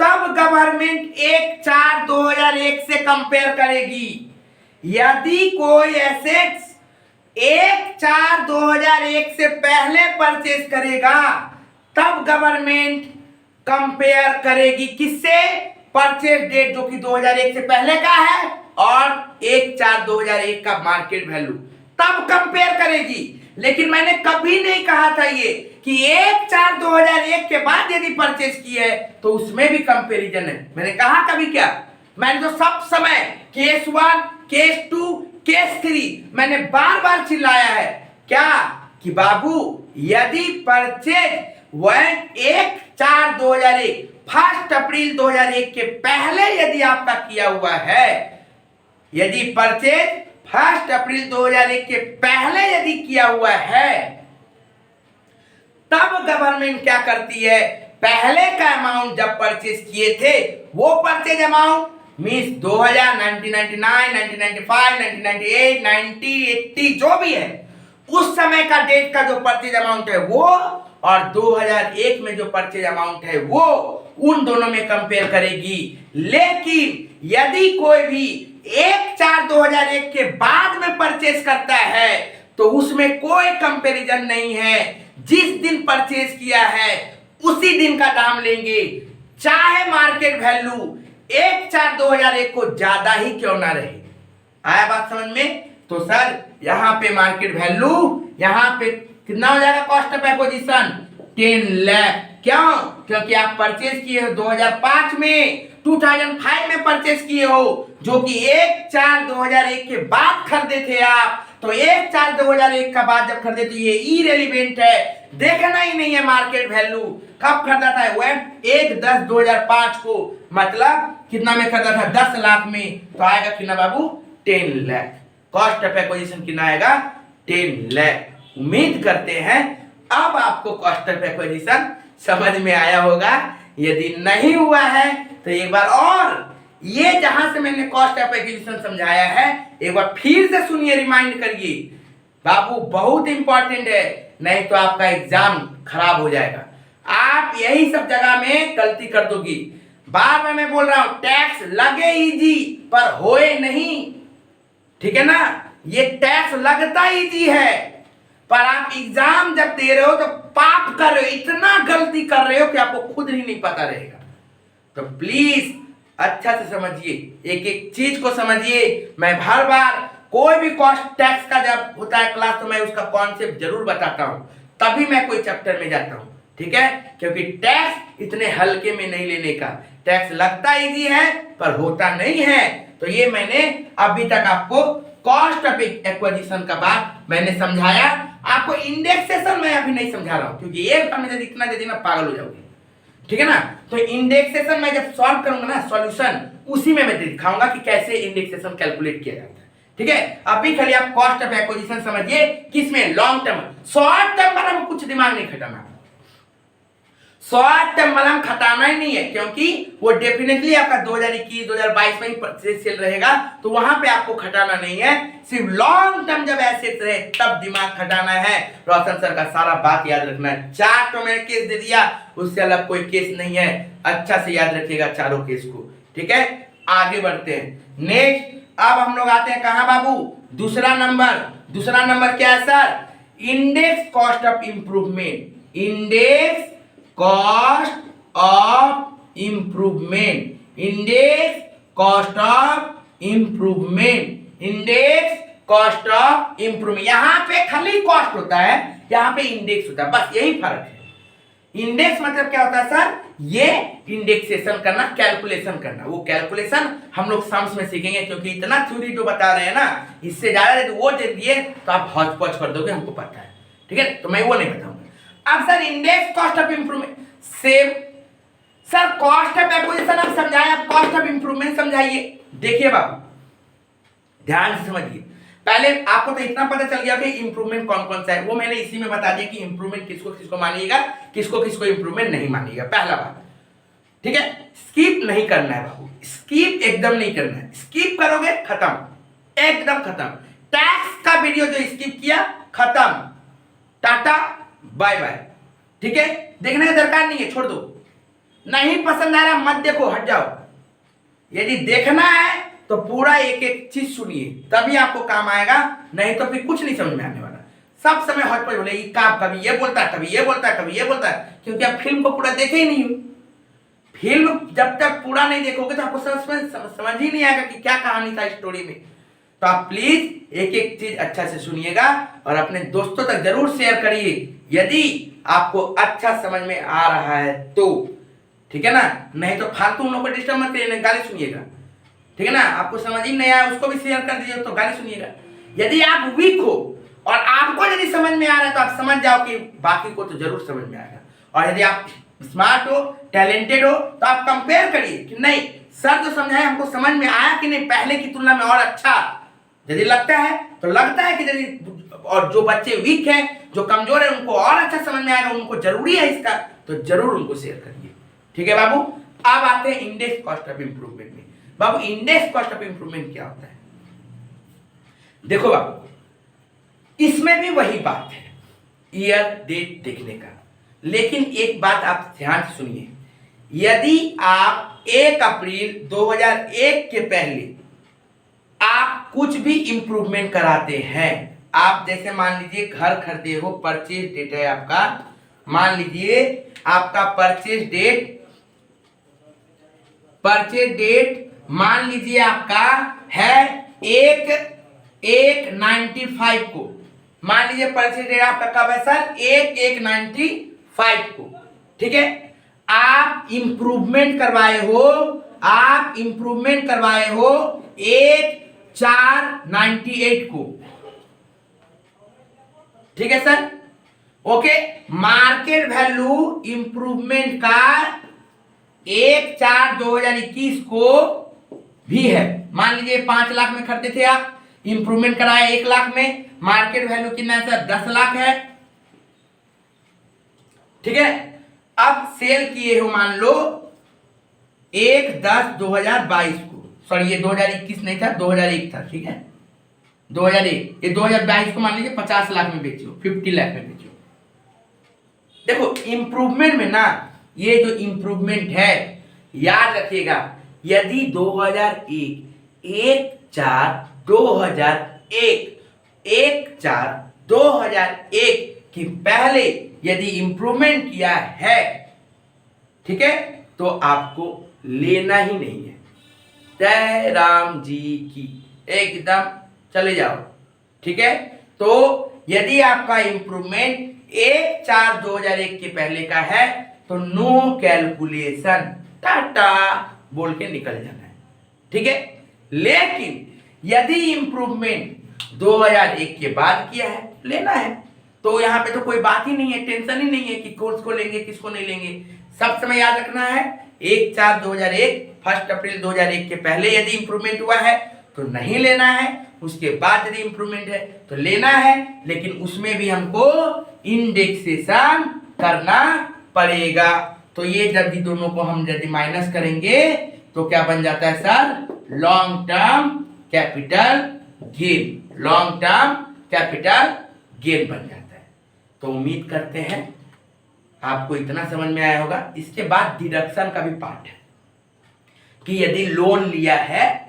तब गवर्नमेंट 1/4/2001 से कंपेयर करेगी। यदि कोई एसेट्स 1/4/2001 से पहले परचेस करेगा तब गवर्नमेंट कंपेयर करेगी किससे? परचेस डेट जो कि 2001 से पहले का है और 1/4/2001 का मार्केट वैल्यू, तब कंपेयर करेगी। लेकिन मैंने कभी नहीं कहा था ये कि 1/4/2001 के बाद यदि परचेस की है तो उसमें भी कंपैरिजन है। मैंने कहा कभी क्या? मैंने तो सब समय केस 1, केस 2, केस 3 मैंने बार बार चिल्लाया है क्या कि बाबू यदि परचेज 1/4/2001 1 अप्रैल 2001 के पहले यदि आपका किया हुआ है, यदि परचेज 1 अप्रैल 2001 के पहले यदि किया हुआ है, तब गवर्नमेंट क्या करती है? पहले का अमाउंट जब परचेज किए थे वो परचेज अमाउंट मींस 2000, 1999, 1995, 1998, 90, 80 जो भी है उस समय का डेट का जो परचेज अमाउंट है वो और 2001 में जो परचेज अमाउंट है वो, उन दोनों में कंपेयर करेगी। लेकिन यदि कोई भी 1/4/2001 के बाद में परचेज करता है तो उसमें कोई कंपैरिजन नहीं है। जिस दिन परचेज किया है उसी दिन का दाम लेंगे, चाहे मार्केट वैल्यू 1/4/2001 को ज्यादा ही क्यों ना रहे। आया बात समझ में? तो सर यहां पे मार्केट वैल्यू यहां पे कितना हो जाएगा? Cost of acquisition 10 lakh. क्यों? क्योंकि आप परचेज किए हो 2005 में, 2005 में परचेज किए हो, जो कि 1/4/2001 के बाद खरीदे थे आप। तो 1/4/2001 का बाद जब खरीदे तो ये इरेलीवेंट है, देखना ही नहीं है मार्केट वैल्यू। कब खरीदा था? वो 1/10/2005 को, मतलब कितना में खरीदा था? 10 लाख में। तो आएगा कितना बाबू? 10 लाख। कॉस्ट ऑफ एक्विजिशन कितना आएगा? 10 लाख। उम्मीद करते हैं अब आपको कॉस्ट ऑफ एक्विजिशन समझ में आया होगा। यदि नहीं हुआ है तो एक बार और ये जहां से मैंने कॉस्ट ऑफ एक्विजिशन समझाया है एक बार फिर से सुनिए, रिमाइंड करिए बाबू, बहुत इंपॉर्टेंट है, नहीं तो आपका एग्जाम खराब हो जाएगा। आप यही सब जगह में गलती कर दोगी। बार बार मैं बोल रहा हूं टैक्स लगे इजी पर होए नहीं, ठीक है ना? ये टैक्स लगता इजी है पर आप एग्जाम जब दे रहे हो तो पाप कर रहे हो, इतना गलती कर रहे हो कि आपको खुद ही नहीं पता रहेगा। तो प्लीज अच्छा से समझिए, एक एक चीज को समझिए। मैं हर बार कोई भी कॉस्ट टैक्स का जब होता है क्लास तो मैं उसका कॉन्सेप्ट जरूर बताता हूं, तभी मैं कोई चैप्टर में जाता हूं, ठीक है? क्योंकि टैक्स इतने हल्के में नहीं लेने का। टैक्स लगता इजी है पर होता नहीं है। तो ये मैंने अभी तक आपको कॉस्ट ऑफ एक्विजिशन का बात मैंने समझाया। आपको इंडेक्सेशन मैं अभी नहीं समझा रहा हूं क्योंकि एक बार में इतना दे देना पागल हो जाओगे, ठीक है ना? तो इंडेक्सेशन मैं जब सॉल्व करूंगा ना सॉल्यूशन, उसी में मैं दिखाऊंगा कि कैसे इंडेक्सेशन कैलकुलेट किया जाता है, ठीक है? अभी खाली आप कॉस्ट ऑफ एक्विजिशन समझिए किसमें? Long term. शॉर्ट टर्म वाला में कुछ दिमाग नहीं खटाना, शॉर्ट टर्म वाला खटाना ही नहीं है क्योंकि वो डेफिनेटली आपका 2021 2022 में ही परचेज सेल रहेगा, तो वहां पे आपको खटाना नहीं है। सिर्फ लॉन्ग टर्म जब एसेट रहे तब दिमाग खटाना है। रोशन सर का सारा बात याद रखना है। 4 तो मैंने केस दे दिया, उससे अलग कोई केस नहीं है। अच्छा से याद रखिएगा चारों केस को, ठीक है? आगे बढ़ते हैं। नेक्स्ट अब हम लोग आते हैं कहां बाबू? दूसरा नंबर। दूसरा नंबर क्या है sir? Index cost of improvement. Index cost of improvement. Index cost of improvement. Index cost of improvement. यहां पे खाली कॉस्ट होता है, यहां पे इंडेक्स होता है, बस यही फर्क है। इंडेक्स मतलब क्या होता है सर? ये इंडेक्सेशन करना, कैलकुलेशन करना। वो कैलकुलेशन हम लोग सम्स में सीखेंगे, क्योंकि इतना थ्योरी जो बता रहे हैं ना, इससे ज्यादा यदि वो दे दिए तो आप हौच पौच कर दोगे, हमको पता है, ठीक है? तो मैं वो नहीं बताऊंगा। अब sir index cost of improvement same. Sir cost of acquisition आप समझाए, आप कॉस्ट ऑफ इंप्रूवमेंट समझाइए। देखिए बाबू ध्यान से समझिए, पहले आपको तो इतना पता चल गया कि इंप्रूवमेंट कौन कौन सा है, वो मैंने इसी में बता दिया कि इंप्रूवमेंट किसको किसको मानिएगा, किसको किसको इंप्रूवमेंट नहीं मानिएगा। पहला बात, ठीक है? स्किप नहीं करना है बाबू, स्किप एकदम नहीं करना है। स्किप करोगे खत्म, एकदम खत्म। टैक्स का वीडियो जो स्किप किया खत्म, टाटा बाय बाय, ठीक है? देखने का दरकार नहीं है, छोड़ दो। नहीं पसंद आ रहा मत देखो, हट जाओ। यदि देखना है तो पूरा एक एक चीज सुनिए, तभी आपको काम आएगा, नहीं तो फिर कुछ नहीं समझ में आने वाला। सब समय हट पर बोले कभी ये बोलता है, कभी ये बोलता है, कभी ये बोलता है, क्योंकि आप फिल्म को पूरा देखे ही नहीं हो। फिल्म जब तक पूरा नहीं देखोगे तो आपको समझ ही नहीं आएगा कि क्या कहानी था स्टोरी में। तो आप प्लीज एक एक चीज अच्छा से सुनिएगा और अपने दोस्तों तक जरूर शेयर करिए, यदि आपको अच्छा समझ में आ रहा है तो, ठीक है ना? नहीं तो फालतू उन लोगों को डिस्टर्ब मत करिए, गाली सुनिएगा, ठीक है ना? आपको समझ ही नहीं आया, उसको भी शेयर कर दीजिए, तो गाली सुनिएगा। यदि आप वीक हो और आपको यदि समझ में आ रहा है तो आप समझ जाओ कि बाकी को तो जरूर समझ में आएगा। और यदि आप स्मार्ट हो, टैलेंटेड हो, तो आप कंपेयर करिए कि नहीं सर जो समझाए हमको समझ में आया कि नहीं, पहले की तुलना में और अच्छा। यदि लगता है तो लगता है कि यदि, और जो बच्चे वीक हैं, जो कमजोर है, उनको और अच्छा समझ में आएगा, उनको जरूरी है इसका, तो जरूर उनको शेयर करिए, ठीक है बाबू? अब आते हैं इंडेक्स कॉस्ट ऑफ इंप्रूवमेंट में। बाबू इंडेक्स कॉस्ट ऑफ इंप्रूवमेंट क्या होता है? देखो बाबू, इसमें भी वही बात है, ईयर डेट देखने का। लेकिन एक बात आप ध्यान से सुनिए, यदि आप 1 अप्रैल 2001 के पहले आप कुछ भी इंप्रूवमेंट कराते हैं, आप जैसे मान लीजिए घर खरीदे हो, परचेज डेट है आपका, मान लीजिए आपका परचेज डेट मान लीजिए आपका है 1/1/95 को, मान लीजिए परचेज डेट आपका कब है सर? 1/1/95 को, ठीक है? आप इंप्रूवमेंट करवाए हो 1/4/98 को, ठीक है sir? Okay, market value improvement का 1/4/2021 को भी है। मान लीजिए 5 लाख में खरीदे थे आप, इंप्रूवमेंट कराया 1 लाख में, मार्केट वैल्यू कितना है सर? 10 लाख है, ठीक है? अब सेल किए हो मान लो 1/10/2022 को, सॉरी ये 2021 नहीं था, 2001 था, ठीक है? 2001, ये 2022 को मान लीजिए 50 लाख में बेचो, 50 लाख में बेचो। देखो इंप्रूवमेंट में ना, ये जो इंप्रूवमेंट है याद रखिएगा, यदि 2001 1/4/2001 के पहले यदि इंप्रूवमेंट किया है, ठीक है, तो आपको लेना ही नहीं है। जय राम जी की, एकदम चले जाओ, ठीक है? तो यदि आपका इंप्रूवमेंट 1/4/2001 के पहले का है तो नो कैलकुलेशन, टाटा बोल के निकल जाना है, ठीक है? लेकिन यदि इंप्रूवमेंट 2001 के बाद किया है, लेना है। तो यहाँ पे तो कोई बात ही नहीं है, टेंशन ही नहीं है कि कोर्स को लेंगे किसको नहीं लेंगे। सब समय याद रखना है 1/4/2001, 1 अप्रैल 2001 के पहले यदि इंप्रूवमेंट हुआ है तो नहीं लेना है, उसके बाद यदि इंप्रूवमेंट है तो लेना है, लेकिन उसमें भी हमको इंडेक्सेशन करना पड़ेगा। तो ये जब भी दोनों को हम यदि माइनस करेंगे तो क्या बन जाता है sir? Long term capital gain, long term capital gain बन जाता है। तो उम्मीद करते हैं आपको इतना समझ में आया होगा। इसके बाद डिडक्शन का भी पार्ट है कि यदि लोन लिया है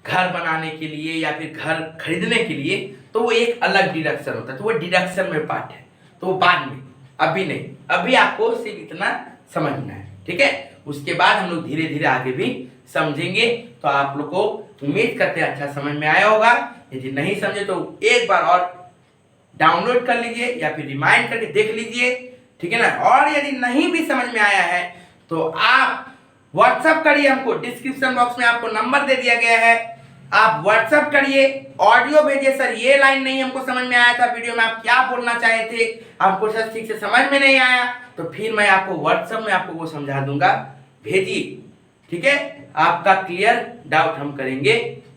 घर बनाने के लिए या फिर घर खरीदने के लिए, तो वो एक अलग डिडक्शन होता है, तो वो डिडक्शन में पार्ट है, तो वो बाद में, अभी नहीं, अभी आपको सिर्फ इतना समझना है, ठीक है? उसके बाद हम लोग धीरे धीरे आगे भी समझेंगे। तो आप लोग को उम्मीद करते हैं अच्छा समझ में आया होगा। यदि नहीं समझे तो एक बार और डाउनलोड कर लीजिए या फिर रिमाइंड करके देख लीजिए, ठीक है ना। और यदि नहीं भी समझ में आया है तो आप व्हाट्सएप करिए हमको, डिस्क्रिप्शन बॉक्स में आपको नंबर दे दिया गया है, आप व्हाट्सएप करिए, ऑडियो भेजिए, सर ये लाइन नहीं हमको समझ में आया था, वीडियो में आप क्या बोलना चाहे थे, आपको सर ठीक से समझ में नहीं आया, तो फिर मैं आपको व्हाट्सएप में आपको वो समझा दूंगा, भेजिए, ठीक है। आपका क्लियर डाउट हम करेंगे,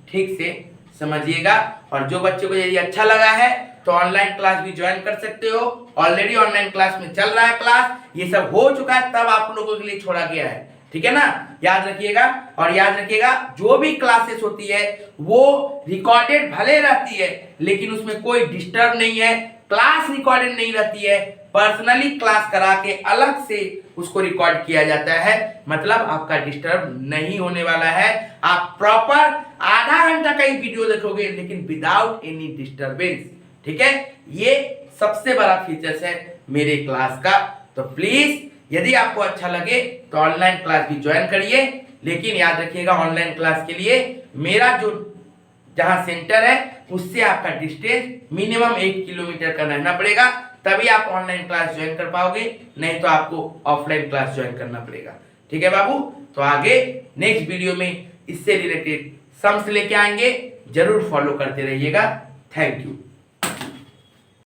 ठीक से समझिएगा। और जो बच्चों को यदि अच्छा लगा है तो ऑनलाइन क्लास भी ज्वाइन कर सकते हो, ऑलरेडी ऑनलाइन क्लास में चल रहा है क्लास, ये सब हो चुका है, तब आप लोगों के लिए छोड़ा गया है, ठीक है ना। याद रखिएगा, और याद रखिएगा जो भी क्लासेस होती है वो रिकॉर्डेड भले रहती है लेकिन उसमें कोई डिस्टर्ब नहीं है, क्लास रिकॉर्डेड नहीं रहती है, पर्सनली क्लास करा के अलग से उसको रिकॉर्ड किया जाता है, मतलब आपका डिस्टर्ब नहीं होने वाला है। आप प्रॉपर आधा घंटा का ही वीडियो देखोगे लेकिन विदाउट एनी डिस्टर्बेंस, ठीक है। ये सबसे बड़ा फीचर्स है मेरे क्लास का। तो प्लीज यदि आपको अच्छा लगे तो ऑनलाइन क्लास भी ज्वाइन करिए, लेकिन याद रखिएगा ऑनलाइन क्लास के लिए मेरा जो जहां सेंटर है उससे आपका डिस्टेंस मिनिमम 1 किलोमीटर का रहना पड़ेगा, तभी आप ऑनलाइन क्लास ज्वाइन कर पाओगे, नहीं तो आपको ऑफलाइन क्लास ज्वाइन करना पड़ेगा, ठीक है बाबू। तो आगे नेक्स्ट वीडियो में इससे रिलेटेड सम्स लेके आएंगे, जरूर फॉलो करते रहिएगा। Thank you.